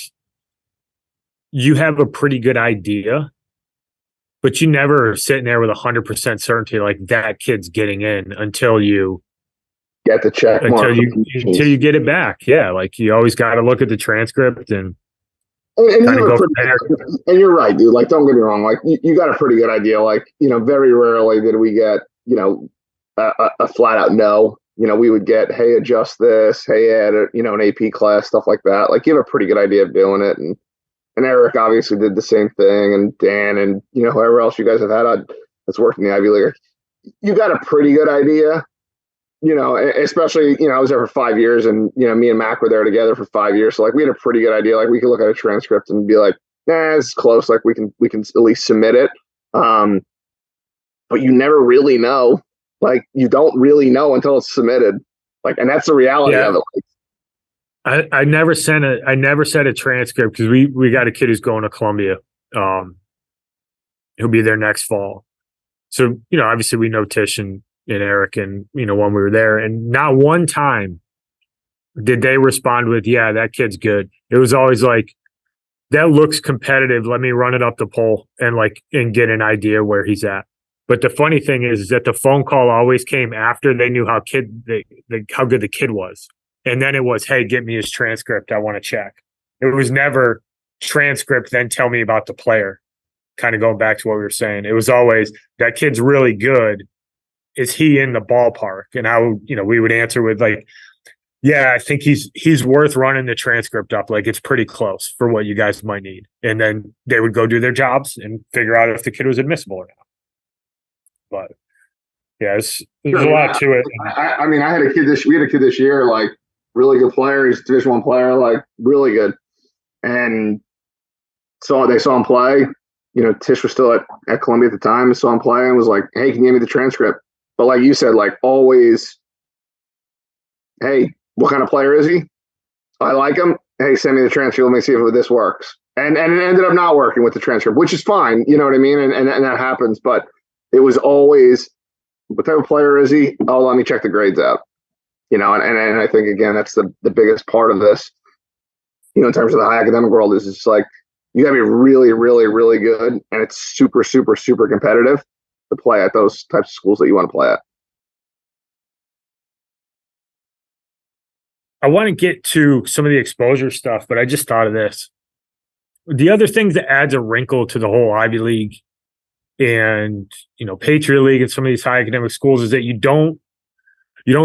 you have a pretty good idea, but you never are sitting there with 100% certainty like that kid's getting in until you
get the check mark
until you get it back. Yeah, like you always got to look at the transcript and kind of go from there.
And you're right, dude. Like, don't get me wrong. Like, you got a pretty good idea. Like, very rarely did we get, a flat out no. We would get, hey, adjust this. Hey, add an AP class, stuff like that. Like, you have a pretty good idea of doing it. And Eric obviously did the same thing. And Dan and, whoever else you guys have had that's worked in the Ivy League. You got a pretty good idea. Especially, I was there for 5 years and, me and Mac were there together for 5 years. So like we had a pretty good idea. Like we could look at a transcript and be like, it's close. Like we can at least submit it. But you never really know. Like you don't really know until it's submitted. Like, and that's the reality of it.
I never sent a transcript because we got a kid who's going to Columbia. He'll be there next fall. So, obviously we know Tish and Eric and, when we were there, and not one time did they respond with, yeah, that kid's good. It was always like, that looks competitive. Let me run it up the pole and get an idea where he's at. But the funny thing is that the phone call always came after they knew how good the kid was. And then it was, hey, get me his transcript. I want to check. It was never transcript, then tell me about the player. Kind of going back to what we were saying. It was always, that kid's really good. Is he in the ballpark? And we would answer with like, yeah, I think he's worth running the transcript up. Like it's pretty close for what you guys might need. And then they would go do their jobs and figure out if the kid was admissible or not. But yeah, there's a lot to it.
We had a kid this year, like really good player. He's a Division I player, like really good. And so they saw him play. Tish was still at Columbia at the time, saw him play and was like, hey, can you give me the transcript? But like you said, like always, hey, what kind of player is he? I like him. Hey, send me the transcript. Let me see if this works. And it ended up not working with the transcript, which is fine. You know what I mean? And that happens. But it was always, what type of player is he? Oh, let me check the grades out. And I think, again, that's the biggest part of this, in terms of the high academic world is just like, you got to be really, really, really good. And it's super, super, super competitive to play at those types of schools that you want to play at.
I want to get to some of the exposure stuff, but I just thought of this. The other thing that adds a wrinkle to the whole Ivy League and Patriot League and some of these high academic schools is that you don't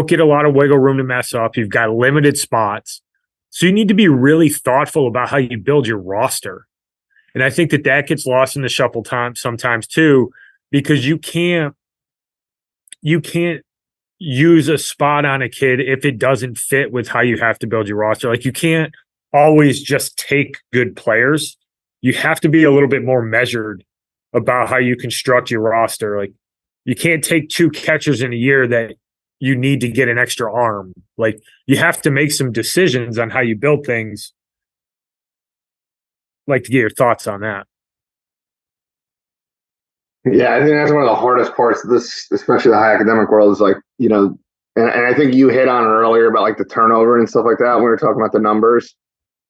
get a lot of wiggle room to mess up. You've got limited spots. So you need to be really thoughtful about how you build your roster. And I think that gets lost in the shuffle time sometimes too, because you can't use a spot on a kid if it doesn't fit with how you have to build your roster. Like, you can't always just take good players. You have to be a little bit more measured about how you construct your roster. Like, you can't take 2 catchers in a year that you need to get an extra arm. Like, you have to make some decisions on how you build things. I'd like to get your thoughts on that.
Yeah, I think that's one of the hardest parts of this, especially the high academic world, is like, and I think you hit on it earlier about like the turnover and stuff like that when we were talking about the numbers.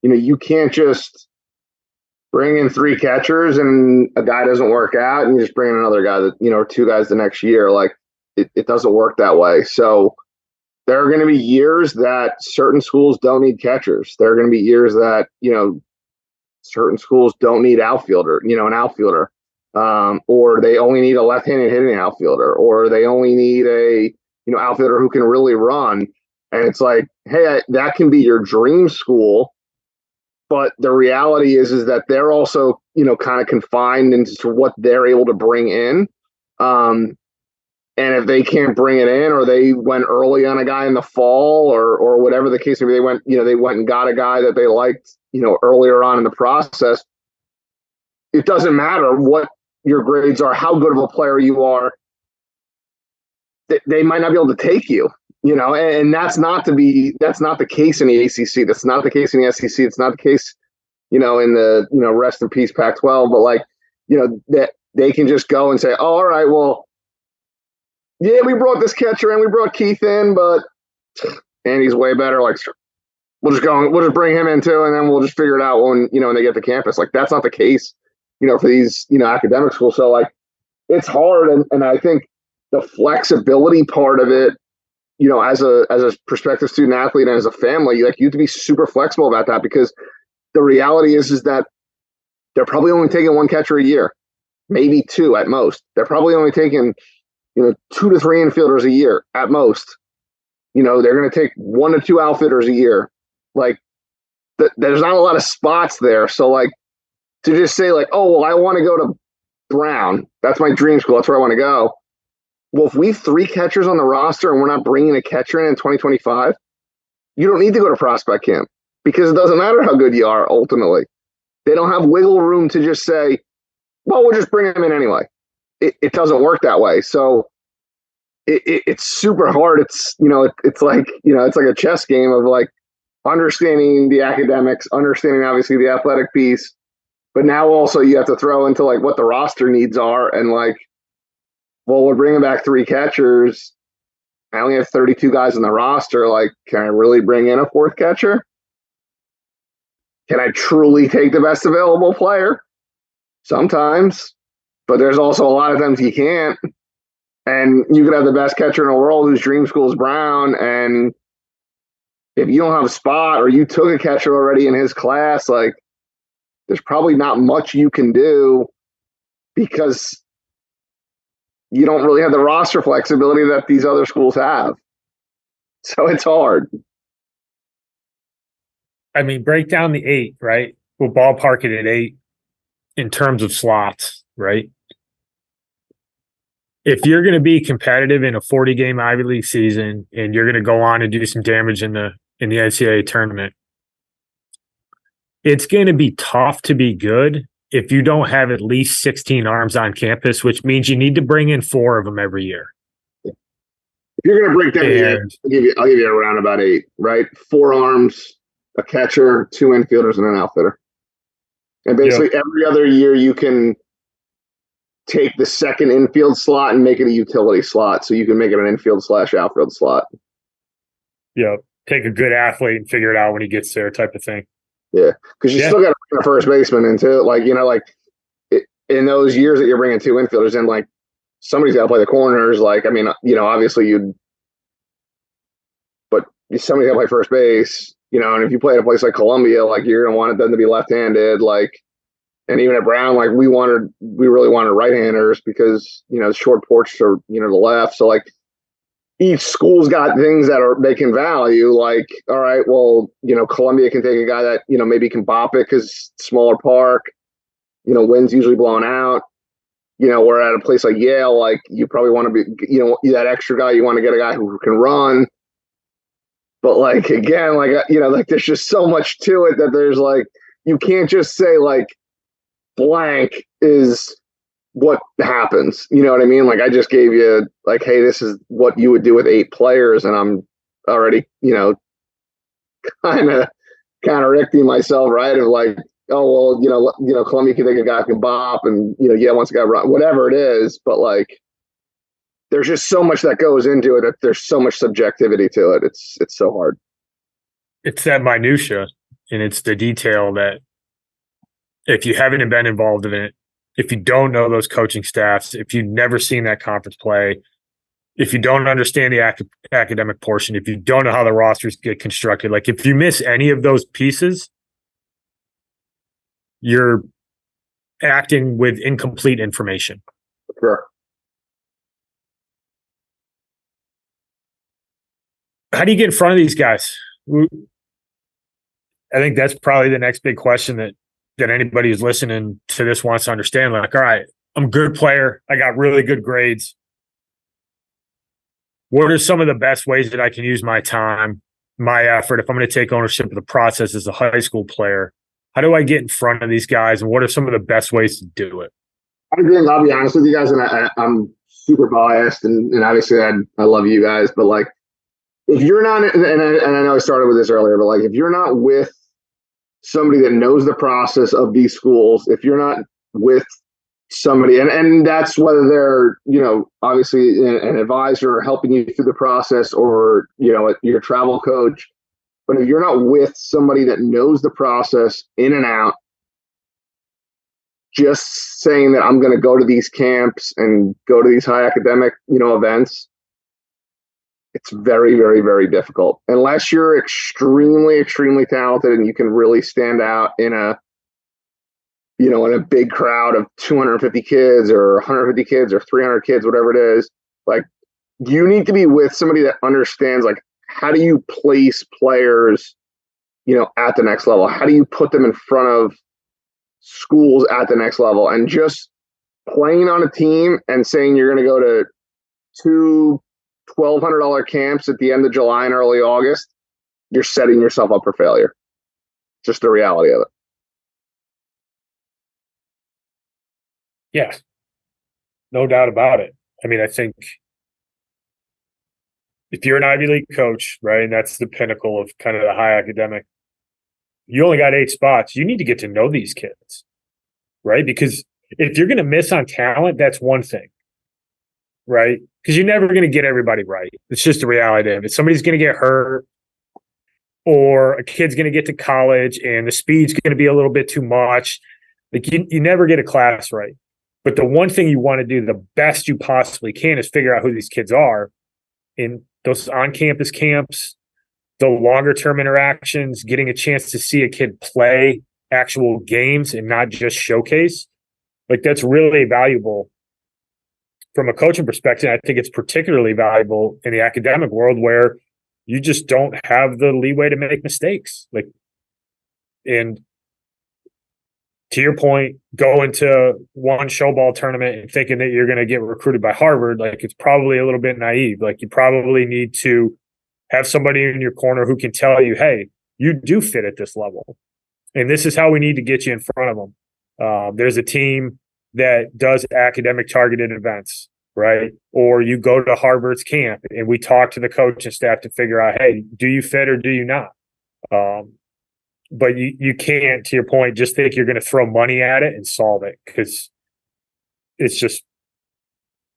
You can't just bring in 3 catchers and a guy doesn't work out and you just bring in another guy that, or 2 guys the next year. Like, it doesn't work that way. So there are going to be years that certain schools don't need catchers. There are going to be years that, certain schools don't need an outfielder, or they only need a left-handed hitting outfielder, or they only need a, outfielder who can really run. And it's like, hey, that can be your dream school. But the reality is that they're also, kind of confined into what they're able to bring in. And if they can't bring it in, or they went early on a guy in the fall, or whatever the case, maybe they went and got a guy that they liked, earlier on in the process. It doesn't matter what your grades are, how good of a player you are. They might not be able to take you, and that's not the case in the ACC. That's not the case in the SEC. It's not the case, in the, rest in peace Pac-12. But like, that they can just go and say, oh, all right, well, yeah, we brought this catcher in, we brought Keith in, but Andy's way better. Like, we'll just bring him in too, and then we'll just figure it out when they get to campus. Like, that's not the case, for these academic schools. So like, it's hard, and I think the flexibility part of it, as a prospective student athlete and as a family, like, you have to be super flexible about that, because the reality is that they're probably only taking 1 catcher a year, maybe 2 at most. They're probably only taking 2 to 3 infielders a year at most. They're going to take 1 to 2 outfitters a year. Like, there's not a lot of spots there. So like, to just say like, oh, well, I want to go to Brown. That's my dream school. That's where I want to go. Well, if we have 3 catchers on the roster and we're not bringing a catcher in 2025, you don't need to go to prospect camp, because it doesn't matter how good you are ultimately. They don't have wiggle room to just say, well, we'll just bring him in anyway. It doesn't work that way. So it's super hard. It's, it's like a chess game of like understanding the academics, understanding obviously the athletic piece, but now also you have to throw into like what the roster needs are. And like, well, we're bringing back 3 catchers. I only have 32 guys on the roster. Like, can I really bring in a 4th catcher? Can I truly take the best available player? Sometimes. But there's also a lot of times you can't. And you could have the best catcher in the world whose dream school is Brown. And if you don't have a spot, or you took a catcher already in his class, like, there's probably not much you can do, because you don't really have the roster flexibility that these other schools have. So it's hard.
I mean, break down the 8, right? We'll ballpark it at 8 in terms of slots, right? If you're going to be competitive in a 40-game Ivy League season and you're going to go on and do some damage in the NCAA tournament, it's going to be tough to be good if you don't have at least 16 arms on campus, which means you need to bring in 4 of them every year.
If you're going to break down the 8, I'll give you around about 8, right? 4 arms, a catcher, 2 infielders, and an outfitter. And basically every other year you can take the second infield slot and make it a utility slot. So you can make it an infield/outfield slot.
Yeah. Take a good athlete and figure it out when he gets there, type of thing.
Yeah. Because you still got to bring a first baseman into it. Like, in those years that you're bringing 2 infielders in, like, somebody's got to play the corners. Like, I mean, obviously but somebody can play first base, and if you play at a place like Columbia, like you're going to want them to be left-handed, like, and even at Brown, like we really wanted right-handers because, short porch to, the left. So like each school's got things that they can value. Like, all right, well, Columbia can take a guy that, maybe can bop it because smaller park, wind's usually blowing out. Where at a place like Yale, like you probably want to be, that extra guy, you want to get a guy who can run. But like, again, like, like there's just so much to it that there's like, you can't just say like blank is what happens. You know what I mean? Like I just gave you like, hey, this is what you would do with 8 players. And I'm already, kind of contradicting myself, right? Of like, oh, well, Columbia can take a guy who can bop and, wants a guy run, whatever it is. But like, there's just so much that goes into it that there's so much subjectivity to it. It's so hard.
It's that minutia, and it's the detail that if you haven't been involved in it, if you don't know those coaching staffs, if you've never seen that conference play, if you don't understand the academic portion, if you don't know how the rosters get constructed, like if you miss any of those pieces, you're acting with incomplete information.
Sure.
How do you get in front of these guys? I think that's probably the next big question that anybody who's listening to this wants to understand. Like, all right, I'm a good player. I got really good grades. What are some of the best ways that I can use my time, my effort, if I'm going to take ownership of the process as a high school player? How do I get in front of these guys, and what are some of the best ways to do it?
I agree. I'll be honest with you guys, and I'm super biased, and obviously I love you guys, but like, if you're not, and I know I started with this earlier, but like, if you're not with somebody that knows the process of these schools, if you're not with somebody, and that's whether they're, obviously an advisor helping you through the process or, your travel coach, but if you're not with somebody that knows the process in and out, just saying that I'm going to go to these camps and go to these high academic, events, it's very, very, very difficult unless you're extremely, extremely talented and you can really stand out in a big crowd of 250 kids or 150 kids or 300 kids, whatever it is. Like, you need to be with somebody that understands, like, how do you place players, at the next level? How do you put them in front of schools at the next level? And just playing on a team and saying you're going to go to 2 $1,200 camps at the end of July and early August, you're setting yourself up for failure. Just the reality of it.
Yeah, no doubt about it. I mean, I think if you're an Ivy League coach, right, and that's the pinnacle of kind of the high academic, you only got 8 spots. You need to get to know these kids, right? Because if you're going to miss on talent, that's one thing, right? Because you're never going to get everybody right. It's just the reality of it. Somebody's going to get hurt, or a kid's going to get to college and the speed's going to be a little bit too much. Like you never get a class right. But the one thing you want to do the best you possibly can is figure out who these kids are in those on-campus camps, the longer-term interactions, getting a chance to see a kid play actual games and not just showcase. Like, that's really valuable from a coaching perspective. I think it's particularly valuable in the academic world where you just don't have the leeway to make mistakes. Like, and to your point, going to one show ball tournament and thinking that you're going to get recruited by Harvard, like, it's probably a little bit naive. Like, you probably need to have somebody in your corner who can tell you, hey, you do fit at this level, and this is how we need to get you in front of them. There's a team that does academic targeted events, right? Or you go to Harvard's camp and we talk to the coach and staff to figure out, hey, do you fit or do you not? But you can't, to your point, just think you're going to throw money at it and solve it, because it's just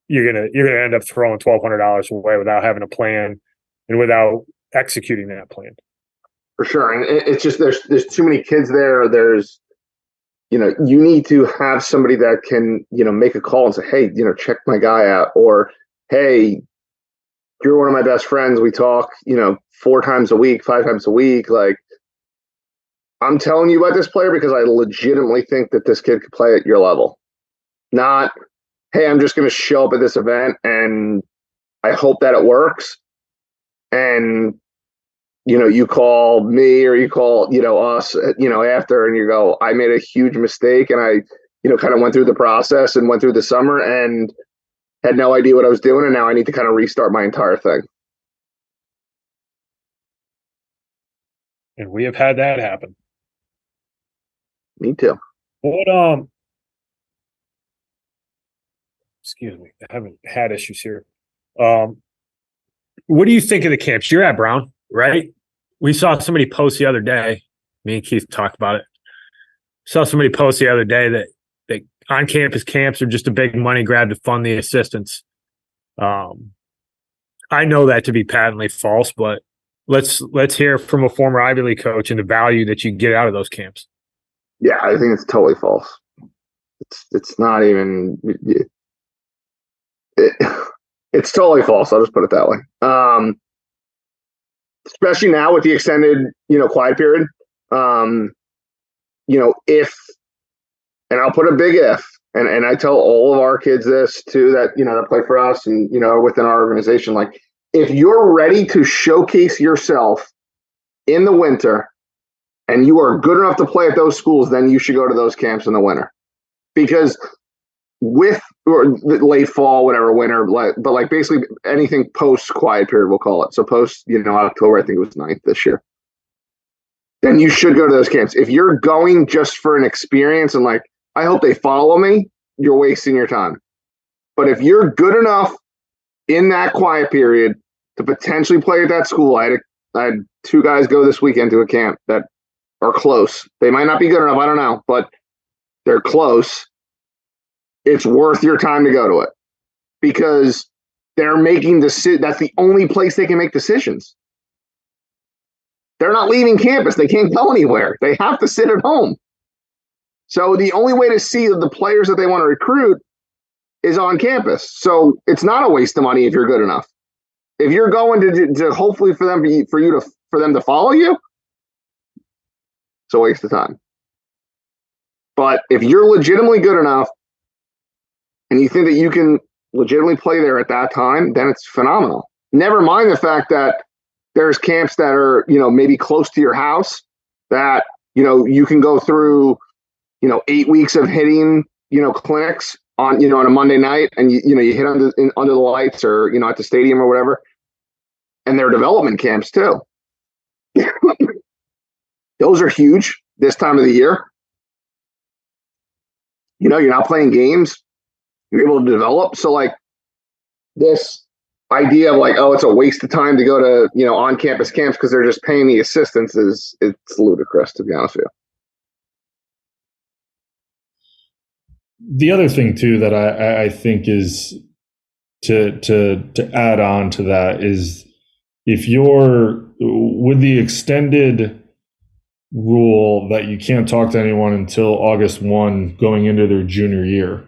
you're gonna end up throwing $1,200 away without having a plan and without executing that plan.
For sure, and it's just there's too many kids there. There's, you need to have somebody that can, make a call and say, hey, check my guy out, or hey, you're one of my best friends. We talk, 4 times a week, 5 times a week. Like, I'm telling you about this player because I legitimately think that this kid could play at your level. Not, hey, I'm just going to show up at this event and I hope that it works. And, you call me or you call, us, after, and you go, I made a huge mistake. And I, kind of went through the process and went through the summer and had no idea what I was doing. And now I need to kind of restart my entire thing.
And we have had that happen.
Me too.
What excuse me, I haven't had issues here. What do you think of the camps? You're at Brown, right? We saw somebody post the other day. Me and Keith talked about it. Saw somebody post the other day that on-campus camps are just a big money grab to fund the assistants. I know that to be patently false, but let's hear from a former Ivy League coach and the value that you get out of those camps.
Yeah, I think it's totally false. It's not even. It's totally false. I'll just put it that way. Especially now with the extended, quiet period. If, and I'll put a big if, and I tell all of our kids this too, that, that play for us and, within our organization, like, if you're ready to showcase yourself in the winter and you are good enough to play at those schools, then you should go to those camps in the winter. Because with or late fall, whatever, winter, but basically anything post quiet period, we'll call it. So post, October, I think it was 9th this year. Then you should go to those camps. If you're going just for an experience and I hope they follow me, you're wasting your time. But if you're good enough in that quiet period to potentially play at that school, I had 2 guys go this weekend to a camp that are close. They might not be good enough, I don't know, but they're close. It's worth your time to go to it because they're making that's the only place they can make decisions. They're not leaving campus. They can't go anywhere. They have to sit at home. So the only way to see the players that they want to recruit is on campus. So it's not a waste of money if you're good enough. If you're going to hopefully for them to follow you, it's a waste of time. But if you're legitimately good enough and you think that you can legitimately play there at that time, then it's phenomenal. Never mind the fact that there's camps that are, maybe close to your house that, you can go through, 8 weeks of hitting, clinics on, on a Monday night and, you hit under the lights or, at the stadium or whatever. And they're development camps too. Those are huge this time of the year. You're not playing games. You're able to develop. So this idea of oh, it's a waste of time to go to, on-campus camps because they're just paying the assistants it's ludicrous, to be honest with
you. The other thing too that I think is to add on to that is if you're with the extended rule that you can't talk to anyone until August 1 going into their junior year.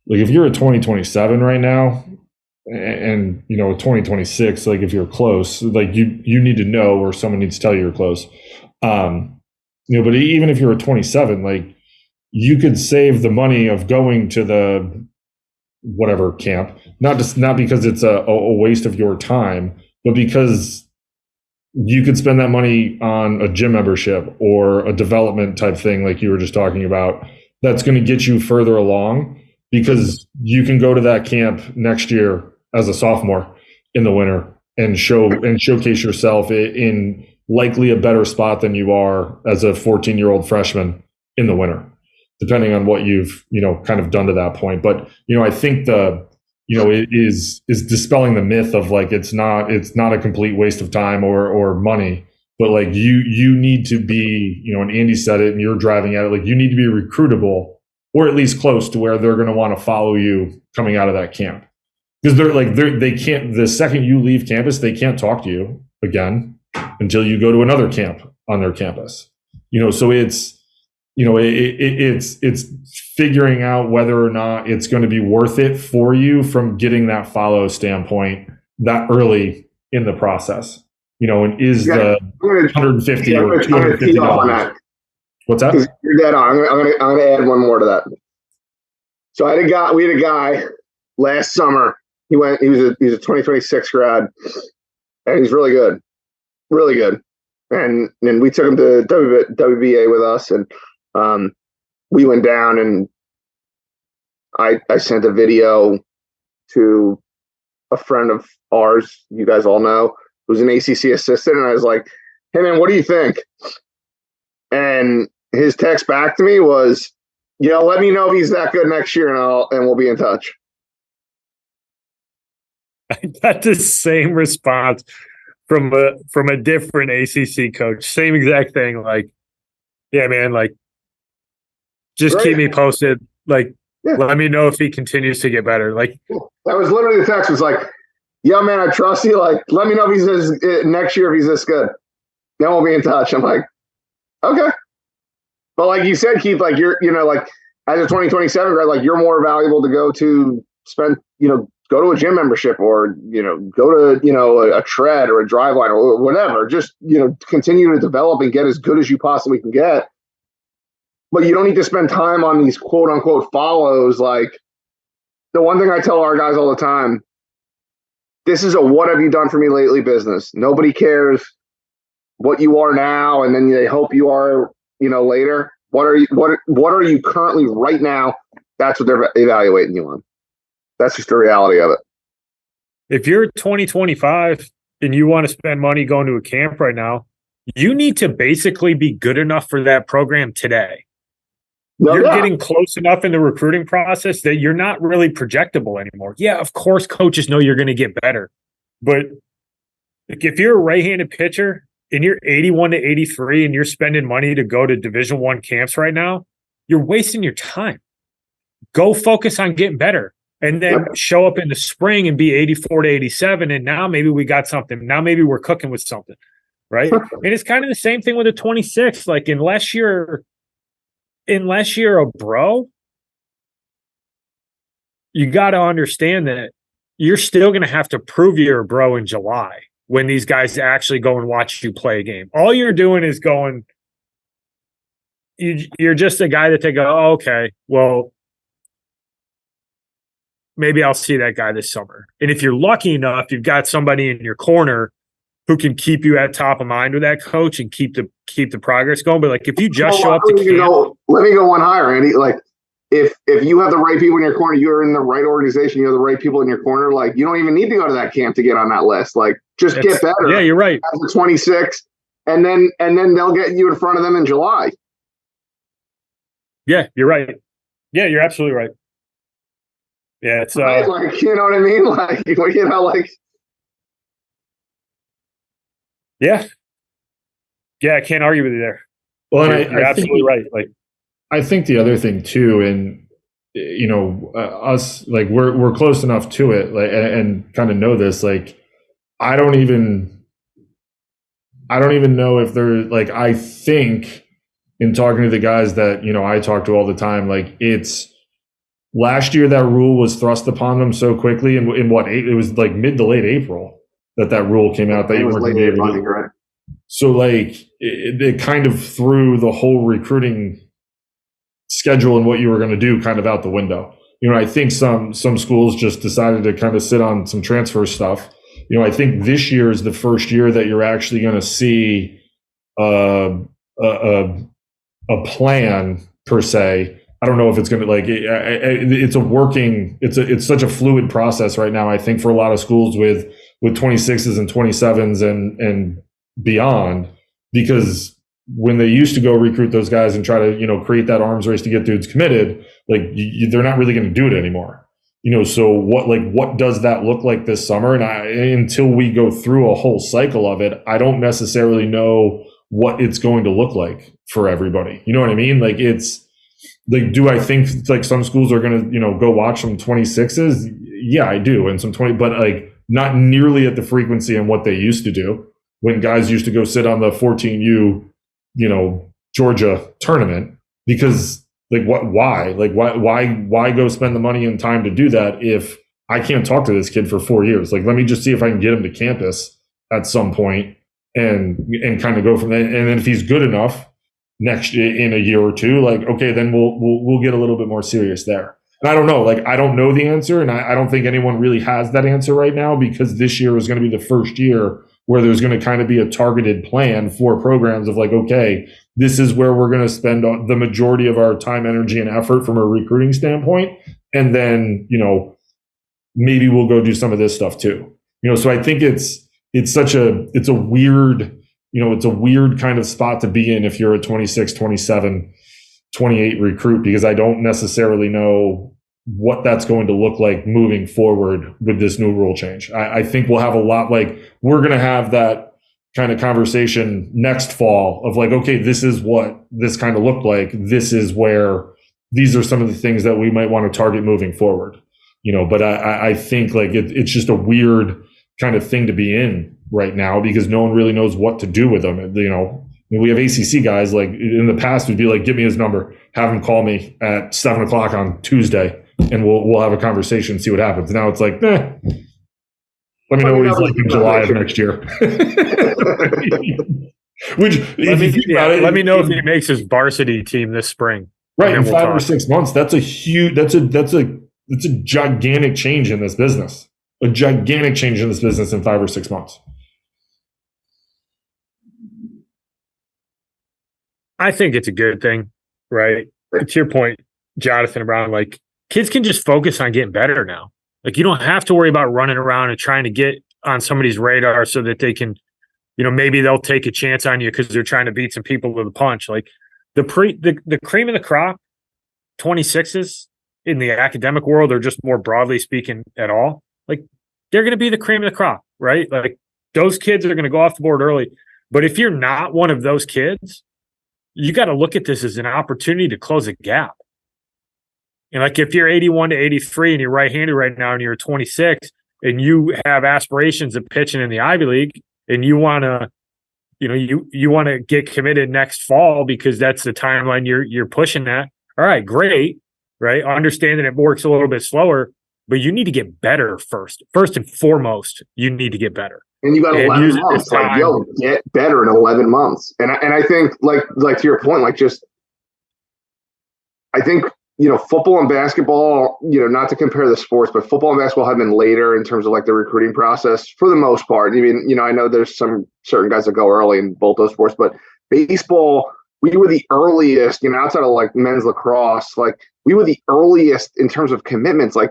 If you're a 2027 right now and 2026, if you're close, you need to know or someone needs to tell you you're close. But even if you're a 27, you could save the money of going to the whatever camp, not because it's a waste of your time, but because you could spend that money on a gym membership or a development type thing like you were just talking about that's going to get you further along because you can go to that camp next year as a sophomore in the winter and showcase yourself in likely a better spot than you are as a 14-year-old freshman in the winter, depending on what you've, kind of done to that point. But, I think it is dispelling the myth of it's not a complete waste of time or money, but you need to be, and Andy said it and you're driving at it, you need to be recruitable or at least close to where they're going to want to follow you coming out of that camp. Because they can't, the second you leave campus, they can't talk to you again until you go to another camp on their campus. So it's, it's figuring out whether or not it's going to be worth it for you from getting that follow standpoint that early in the process? And is the 150 or $250? What's that?
You're dead on. I'm gonna add one more to that. So we had a guy last summer. He was a 2026 grad, and he's really good, really good. And we took him to WBA with us, and we went down, and I sent a video to a friend of ours, you guys all know, who's an ACC assistant, and I was like, "Hey man, what do you think?" And his text back to me was, let me know if he's that good next year, and we'll be in touch.
I got the same response from a different ACC coach. Same exact thing. Like, yeah, man. Like, just keep me posted. Like, let me know if he continues to get better. Like,
that was literally the text. Was like, "Yo, man, I trust you. Like, let me know if he's next year if he's this good. Then we'll be in touch." I'm like, okay. But like you said, Keith, like you're, like as a 2027 grad, like you're more valuable to go to spend, go to a gym membership or, go to, a tread or a drive line or whatever. Just, continue to develop and get as good as you possibly can get. But you don't need to spend time on these quote unquote follows. Like the one thing I tell our guys all the time, this is a what have you done for me lately business. Nobody cares what you are now, and then they hope you are, later. What are you currently right now? That's what they're evaluating you on. That's just the reality of it.
If you're 2025 and you want to spend money going to a camp right now, you need to basically be good enough for that program today. You're getting close enough in the recruiting process that you're not really projectable anymore. Yeah, of course, coaches know you're going to get better. But if you're a right-handed pitcher and you're 81 to 83 and you're spending money to go to Division I camps right now, you're wasting your time. Go focus on getting better and then show up in the spring and be 84 to 87. And now maybe we got something. Now maybe we're cooking with something, right? And it's kind of the same thing with a 26. Like unless you're a bro, you got to understand that you're still going to have to prove you're a bro in July when these guys actually go and watch you play a game. All you're doing is going, you're just a guy that they go, oh, okay, well, maybe I'll see that guy this summer. And if you're lucky enough, you've got somebody in your corner who can keep you at top of mind with that coach and keep the progress going. But like if you just show up to camp,
let me go one higher, Andy. Like if you have the right people in your corner, you're in the right organization, you have the right people in your corner, like you don't even need to go to that camp to get on that list. Like just get better.
Yeah, you're right.
As a 26, and then they'll get you in front of them in July.
Yeah, you're right. Yeah, you're absolutely right. Yeah, it's
right? Like you know what I mean? Like like.
Yeah,
I can't argue with you there.
Well,
you're absolutely right. Like,
I think the other thing too, and us, like we're close enough to it, like, and kind of know this. Like, I don't even know if they're like. I think in talking to the guys that I talk to all the time, like it's last year that rule was thrust upon them so quickly, and in what it was like mid to late April. That rule came out that you weren't going to be able to. Right. So like it kind of threw the whole recruiting schedule and what you were going to do kind of out the window. I think some schools just decided to kind of sit on some transfer stuff. I think this year is the first year that you're actually going to see a plan per se. I don't know if it's going to it's such a fluid process right now. I think for a lot of schools with 26s and 27s and beyond, because when they used to go recruit those guys and try to, create that arms race to get dudes committed, like they're not really going to do it anymore. So what does that look like this summer? And until we go through a whole cycle of it, I don't necessarily know what it's going to look like for everybody. You know what I mean? Like it's like, do I think like some schools are going to, go watch some 26s? Yeah, I do. And some 20, but like, not nearly at the frequency and what they used to do when guys used to go sit on the 14U, Georgia tournament, because like why go spend the money and time to do that if I can't talk to this kid for 4 years. Like, let me just see if I can get him to campus at some point and kind of go from there. And then if he's good enough in a year or two, like, okay, then we'll get a little bit more serious there. And I don't know, like, I don't know the answer, and I don't think anyone really has that answer right now, because this year is going to be the first year where there's going to kind of be a targeted plan for programs of like, okay, this is where we're going to spend the majority of our time, energy, and effort from a recruiting standpoint. And then, maybe we'll go do some of this stuff too. So I think it's a weird, it's a weird kind of spot to be in if you're a 26, 27, 28 recruit, because I don't necessarily know what that's going to look like moving forward with this new rule change. I think we'll have a lot, like, we're going to have that kind of conversation next fall of like, okay, this is what this kind of looked like. These are some of the things that we might want to target moving forward. But I think like it's just a weird kind of thing to be in right now, because no one really knows what to do with them. We have ACC guys, like in the past would be like, give me his number, have him call me at 7:00 on Tuesday, and we'll have a conversation, see what happens. Now it's like, let me know what he's like in July of next year. Which,
let me know if he makes his varsity team this spring.
Right, in 5 or 6 months, that's a gigantic change in this business. A gigantic change in this business in 5 or 6 months.
I think it's a good thing, right? To your point, Jonathan, around like kids can just focus on getting better now. Like, you don't have to worry about running around and trying to get on somebody's radar so that they can, maybe they'll take a chance on you because they're trying to beat some people with a punch. Like the cream of the crop, 26s in the academic world, or just more broadly speaking at all, like they're going to be the cream of the crop, right? Like those kids are going to go off the board early. But if you're not one of those kids, you got to look at this as an opportunity to close a gap. And like if you're 81 to 83 and you're right-handed right now and you're 26 and you have aspirations of pitching in the Ivy League and you want to, you want to get committed next fall because that's the timeline you're pushing at. All right, great, right? Understand that it works a little bit slower, but you need to get better first. First and foremost, you need to get better.
And you got 11 months. Like, get better in 11 months. And I think, like to your point, like just, I think, football and basketball, not to compare the sports, but football and basketball have been later in terms of like the recruiting process for the most part. I mean, I know there's some certain guys that go early in both those sports, but baseball, we were the earliest, outside of like men's lacrosse, like we were the earliest in terms of commitments. Like,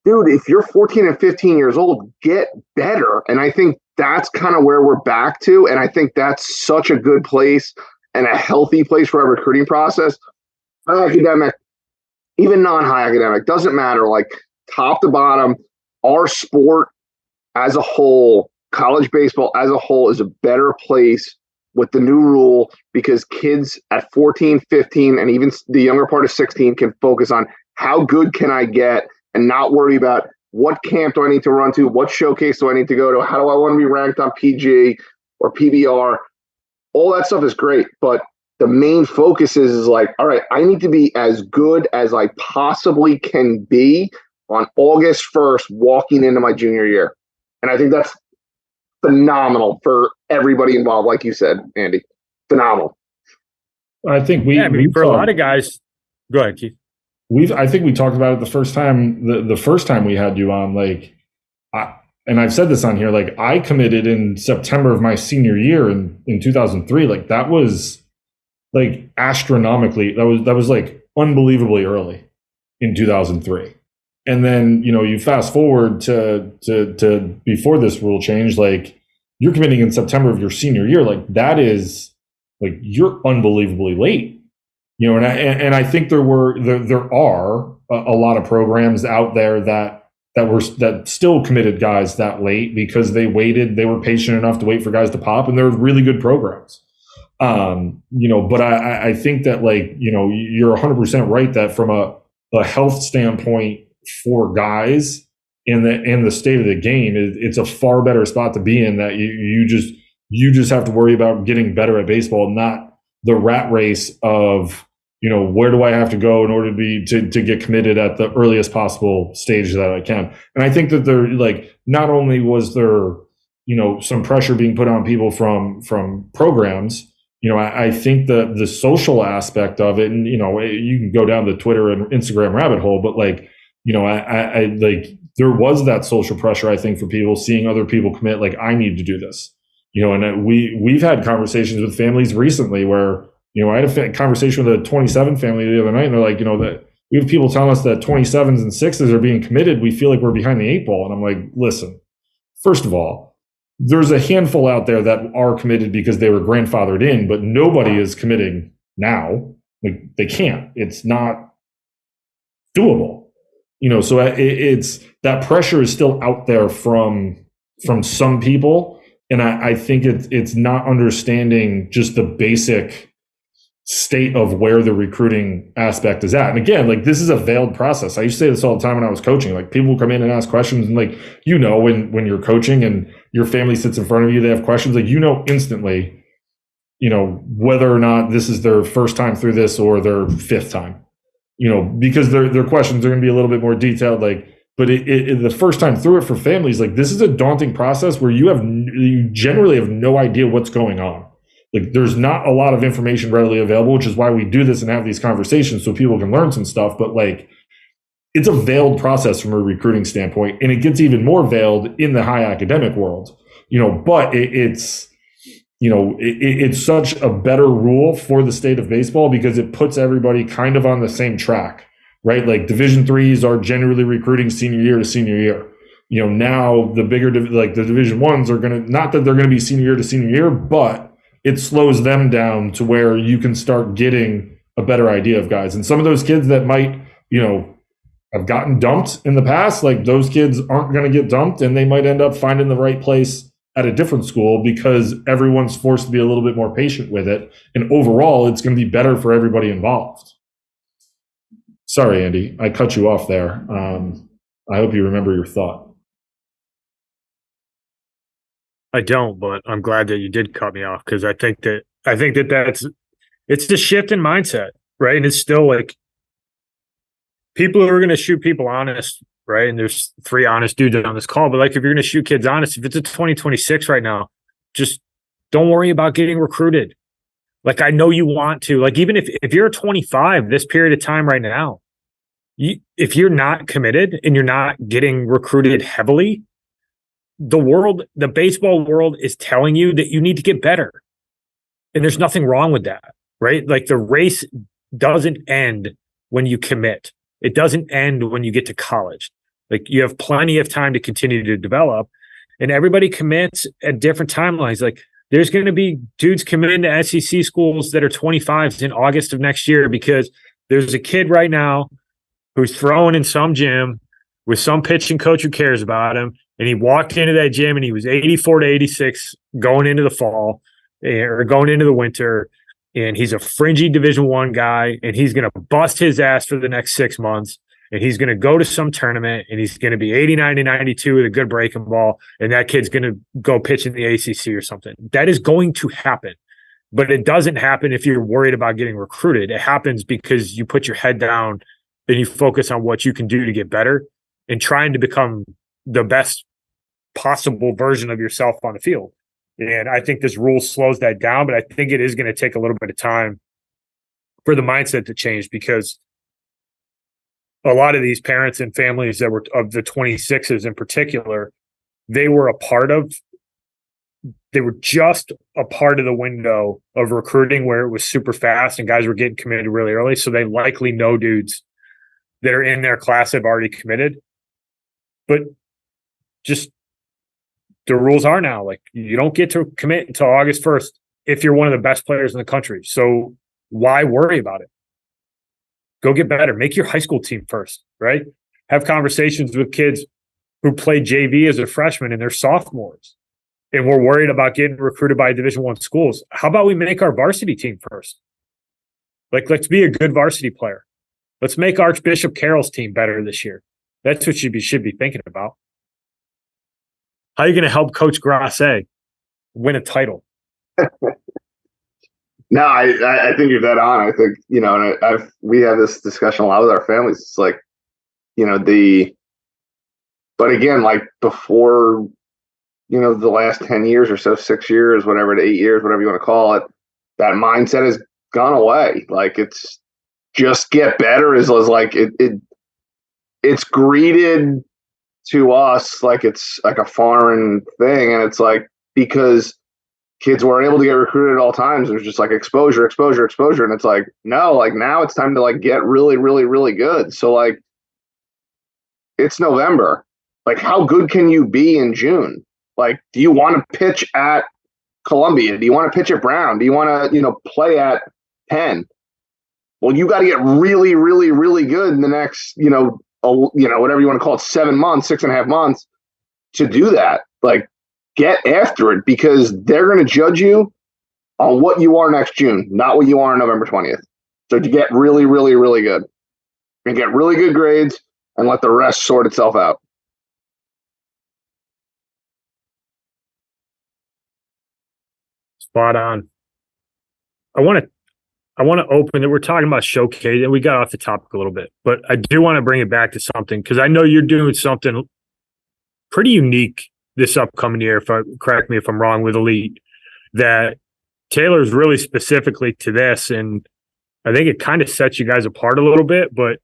dude, if you're 14 and 15 years old, get better. And I think that's kind of where we're back to. And I think that's such a good place and a healthy place for our recruiting process. High academic, even non-high academic, doesn't matter. Like top to bottom, our sport as a whole, college baseball as a whole, is a better place with the new rule, because kids at 14, 15, and even the younger part of 16 can focus on how good can I get and not worry about what camp do I need to run to, what showcase do I need to go to, how do I want to be ranked on PG or PBR. All that stuff is great, but the main focus is like, all right, I need to be as good as I possibly can be on August 1st walking into my junior year. And I think that's phenomenal for everybody involved, like you said, Andy. Phenomenal.
I think
for a lot of guys, go ahead, Keith.
I think we talked about it the first time we had you on. Like, and I've said this on here. Like, I committed in September of my senior year in 2003. Like, that was like astronomically. That was like unbelievably early in 2003. And then, you fast forward to before this rule change, like you're committing in September of your senior year. Like that is like, you're unbelievably late, and I think there are a lot of programs out there that still committed guys that late because they were patient enough to wait for guys to pop, and they're really good programs. But I think that like, you're 100% right that from a health standpoint, for guys in the state of the game, it's a far better spot to be in, that you just have to worry about getting better at baseball, not the rat race of where do I have to go in order to get committed at the earliest possible stage that I can? And I think that there, like, not only was there, some pressure being put on people from programs, I think the social aspect of it, and, you can go down the Twitter and Instagram rabbit hole, but like, I like, there was that social pressure, I think, for people seeing other people commit, like, I need to do this, and we've had conversations with families recently where, I had a conversation with a 27 family the other night, and they're like, that we have people telling us that 27s and 6s are being committed. We feel like we're behind the 8 ball. And I'm like, listen, first of all, there's a handful out there that are committed because they were grandfathered in, but nobody is committing now. Like, they can't. It's not doable. So it's that pressure is still out there from some people. And I think it's not understanding just the basic state of where the recruiting aspect is at. And again, like, this is a veiled process. I used to say this all the time when I was coaching. Like, people will come in and ask questions, and like, when you're coaching and your family sits in front of you, they have questions, like, instantly, whether or not this is their first time through this or their 5th time, because their questions are going to be a little bit more detailed. Like, but the first time through it for families, like, this is a daunting process where you generally have no idea what's going on. Like, there's not a lot of information readily available, which is why we do this and have these conversations so people can learn some stuff. But like, it's a veiled process from a recruiting standpoint, and it gets even more veiled in the high academic world. But it's such a better rule for the state of baseball because it puts everybody kind of on the same track, right? Like, Division threes are generally recruiting senior year to senior year. Now the bigger, like the Division ones are not that they're going to be senior year to senior year, but it slows them down to where you can start getting a better idea of guys. And some of those kids that might, have gotten dumped in the past, like, those kids aren't going to get dumped, and they might end up finding the right place at a different school because everyone's forced to be a little bit more patient with it. And overall, it's going to be better for everybody involved. Sorry, Andy, I cut you off there. I hope you remember your thought.
I don't, but I'm glad that you did cut me off, because I think that it's the shift in mindset, right? And it's still like, people who are going to shoot people honest, right? And there's 3 honest dudes on this call, but like, if you're going to shoot kids honest, if it's a 2026 right now, just don't worry about getting recruited. Like, I know you want to, like, even if you're a 25 this period of time right now, if you're not committed and you're not getting recruited heavily, the baseball world is telling you that you need to get better. And there's nothing wrong with that, right? Like, the race doesn't end when you commit. It doesn't end when you get to college. Like, you have plenty of time to continue to develop, and everybody commits at different timelines. Like, there's going to be dudes committing to SEC schools that are 25s in August of next year because there's a kid right now who's throwing in some gym with some pitching coach who cares about him. And he walked into that gym and he was 84 to 86 going into the fall or going into the winter. And he's a fringy Division I guy, and he's going to bust his ass for the next 6 months. And he's going to go to some tournament, and he's going to be 89 to 92 with a good breaking ball. And that kid's going to go pitch in the ACC or something. That is going to happen. But it doesn't happen if you're worried about getting recruited. It happens because you put your head down and you focus on what you can do to get better and trying to become the best possible version of yourself on the field. And I think this rule slows that down, but I think it is going to take a little bit of time for the mindset to change, because a lot of these parents and families that were of the 26s in particular, they were just a part of the window of recruiting where it was super fast and guys were getting committed really early. So they likely know dudes that are in their class have already committed. But just the rules are now, like, you don't get to commit until August 1st if you're one of the best players in the country. So why worry about it? Go get better. Make your high school team first, right? Have conversations with kids who played JV as a freshman and they're sophomores, and we're worried about getting recruited by Division I schools. How about we make our varsity team first? Like, let's be a good varsity player. Let's make Archbishop Carroll's team better this year. That's what you should be thinking about. How are you going to help Coach Grosse win a title?
No, I think you're dead on. I think, and we have this discussion a lot with our families. It's like, but again, like before, the last 10 years or so, 6 years, whatever, to 8 years, whatever you want to call it, that mindset has gone away. Like it's just get better is like it's greeted to us like it's like a foreign thing. And it's like, because kids weren't able to get recruited at all times, there's just like exposure. And it's like, no, like now it's time to like get really, really, really good. So like, it's November. Like, how good can you be in June? Like, do you want to pitch at Columbia? Do you want to pitch at Brown? Do you want to, play at Penn? Well, you got to get really, really, really good in the next, whatever you want to call it, 7 months, 6.5 months to do that. Like, get after it, because they're going to judge you on what you are next June, not what you are on November 20th. So to get really, really, really good and get really good grades and let the rest sort itself out.
Spot on. I want to open it. We're talking about showcase, and we got off the topic a little bit, but I do want to bring it back to something, because I know you're doing something pretty unique this upcoming year. Correct me if I'm wrong, with Elite, that tailors really specifically to this, and I think it kind of sets you guys apart a little bit. But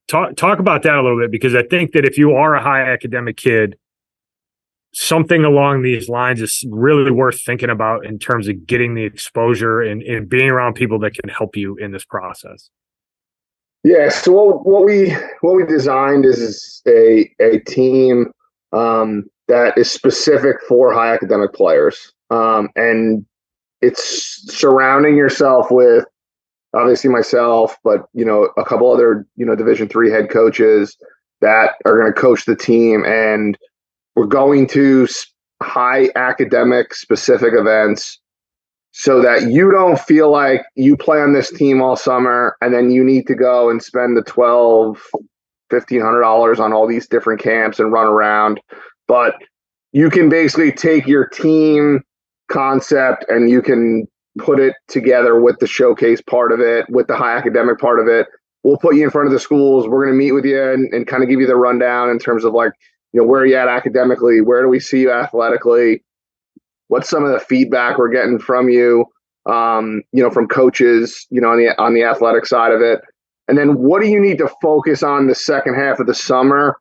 talk about that a little bit, because I think that if you are a high academic kid, something along these lines is really worth thinking about in terms of getting the exposure and being around people that can help you in this process.
Yeah. So what we designed is a team that is specific for high academic players, and it's surrounding yourself with obviously myself, but a couple other Division III head coaches that are going to coach the team, and we're going to high academic specific events so that you don't feel like you play on this team all summer and then you need to go and spend the $1,500 on all these different camps and run around. But you can basically take your team concept and you can put it together with the showcase part of it, with the high academic part of it. We'll put you in front of the schools. We're going to meet with you and kind of give you the rundown in terms of like, where are you at academically? Where do we see you athletically? What's some of the feedback we're getting from you, from coaches, on the athletic side of it? And then what do you need to focus on the second half of the summer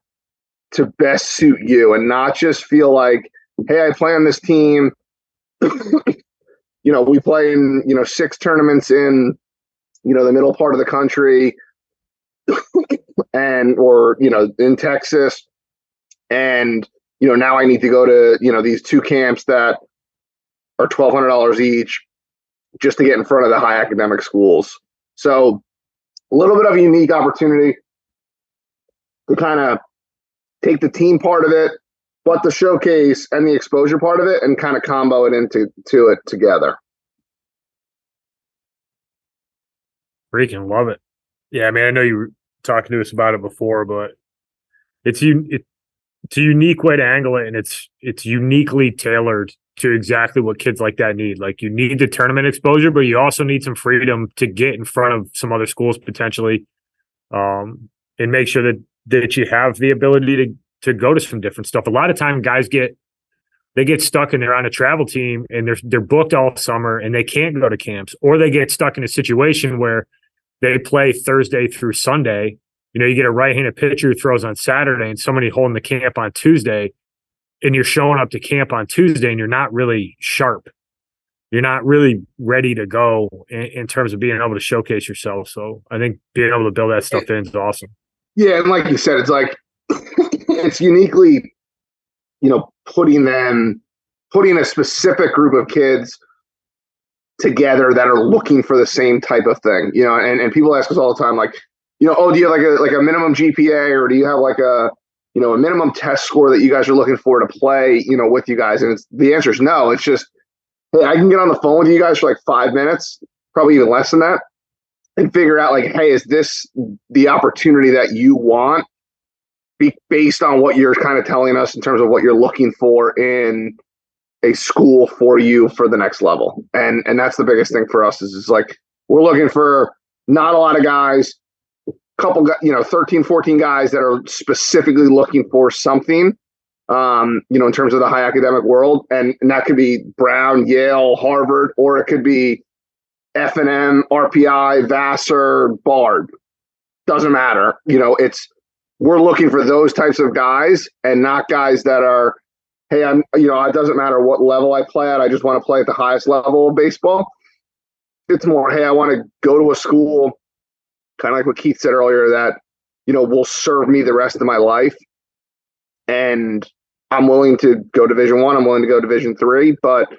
to best suit you, and not just feel like, hey, I play on this team. We play in, 6 tournaments in, the middle part of the country or in Texas. And, now I need to go to, these 2 camps that are $1,200 each just to get in front of the high academic schools. So a little bit of a unique opportunity to kind of take the team part of it, but the showcase and the exposure part of it, and kind of combo it into it together.
Freaking love it. Yeah, I mean, I know you were talking to us about it before, but it's a unique way to angle it, and it's uniquely tailored to exactly what kids like that need. Like, you need the tournament exposure, but you also need some freedom to get in front of some other schools potentially, and make sure that you have the ability to go to some different stuff. A lot of time guys get stuck and they're on a travel team and they're booked all summer and they can't go to camps, or they get stuck in a situation where they play Thursday through Sunday. You get a right-handed pitcher who throws on Saturday and somebody holding the camp on Tuesday, and you're showing up to camp on Tuesday and you're not really sharp. You're not really ready to go in terms of being able to showcase yourself. So I think being able to build that stuff in is awesome.
Yeah, and like you said, it's like it's uniquely, putting a specific group of kids together that are looking for the same type of thing. And people ask us all the time, like, oh, do you have like a minimum GPA, or do you have like a minimum test score that you guys are looking for to play, with you guys? And the answer is no. It's just, hey, I can get on the phone with you guys for like 5 minutes, probably even less than that, and figure out like, hey, is this the opportunity that you want, based on what you're kind of telling us in terms of what you're looking for in a school for you for the next level. And that's the biggest thing for us is like, we're looking for not a lot of guys, couple, 13, 14 guys that are specifically looking for something, in terms of the high academic world. And that could be Brown, Yale, Harvard, or it could be F&M, RPI, Vassar, Bard. Doesn't matter. We're looking for those types of guys and not guys that are, hey, it doesn't matter what level I play at. I just want to play at the highest level of baseball. It's more, hey, I want to go to a school, kind of like what Keith said earlier, that, will serve me the rest of my life. And I'm willing to go Division I. I'm willing to go Division III, but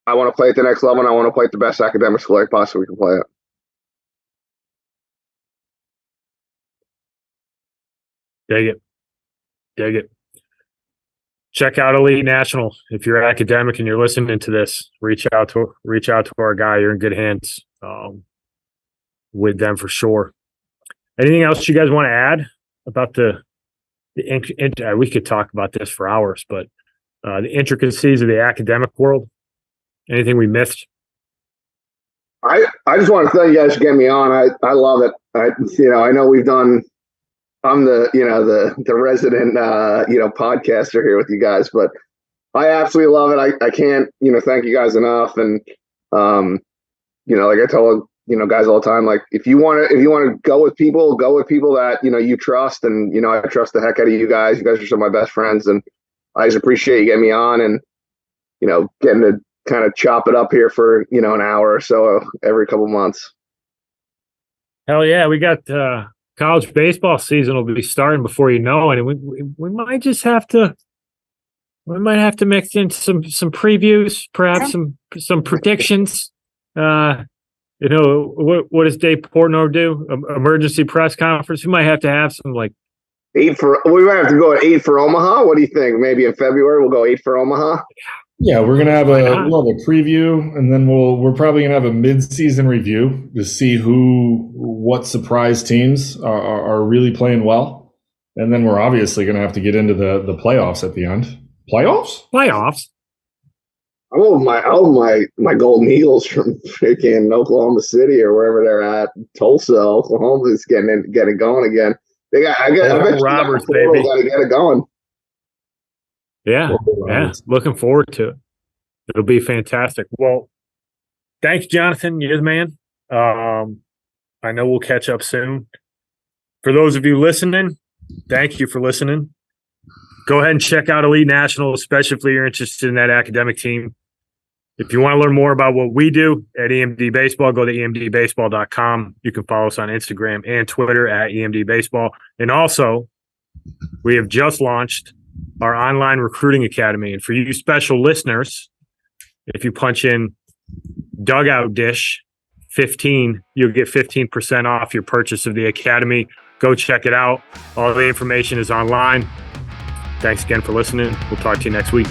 I want to play at the next level and I want to play at the best academic school I possibly can play at.
Dig it. Check out Elite National. If you're academic and you're listening to this, reach out to our guy. You're in good hands with them for sure. Anything else you guys want to add about we could talk about this for hours, but the intricacies of the academic world? Anything we missed?
I just want to thank you guys for getting me on. I love it. I know we've done. I'm the resident podcaster here with you guys, but I absolutely love it. I can't thank you guys enough. And like I tell guys all the time, like if you want to go with people that you trust, and I trust the heck out of you guys. You guys are some of my best friends, and I just appreciate you getting me on and getting to kind of chop it up here for an hour or so every couple months.
Hell yeah, we got. College baseball season will be starting before you know it, and we might just have to mix in some previews, perhaps some predictions. What does Dave Portnoy do? Emergency press conference. We might have to have some like
8 for. We might have to go at 8 for Omaha. What do you think? Maybe in February we'll go 8 for Omaha.
Yeah, we're gonna have we'll have a preview, and then we're probably gonna have a mid-season review to see what surprise teams are really playing well, and then we're obviously gonna have to get into the playoffs at the end. Playoffs.
Oh my Golden Eagles from freaking Oklahoma City or wherever they're at, Tulsa, Oklahoma is getting going again. I bet
Roberts, baby,
got to get it going.
Yeah. Looking forward to it. It'll be fantastic. Well, thanks, Jonathan. You're the man. I know we'll catch up soon. For those of you listening, thank you for listening. Go ahead and check out Elite National, especially if you're interested in that academic team. If you want to learn more about what we do at EMD Baseball, go to emdbaseball.com. You can follow us on Instagram and Twitter at EMD Baseball. And also, we have just launched our online recruiting academy. And for you special listeners, if you punch in Dugout Dish 15, you'll get 15% off your purchase of the academy. Go check it out. All the information is online. Thanks again for listening. We'll talk to you next week.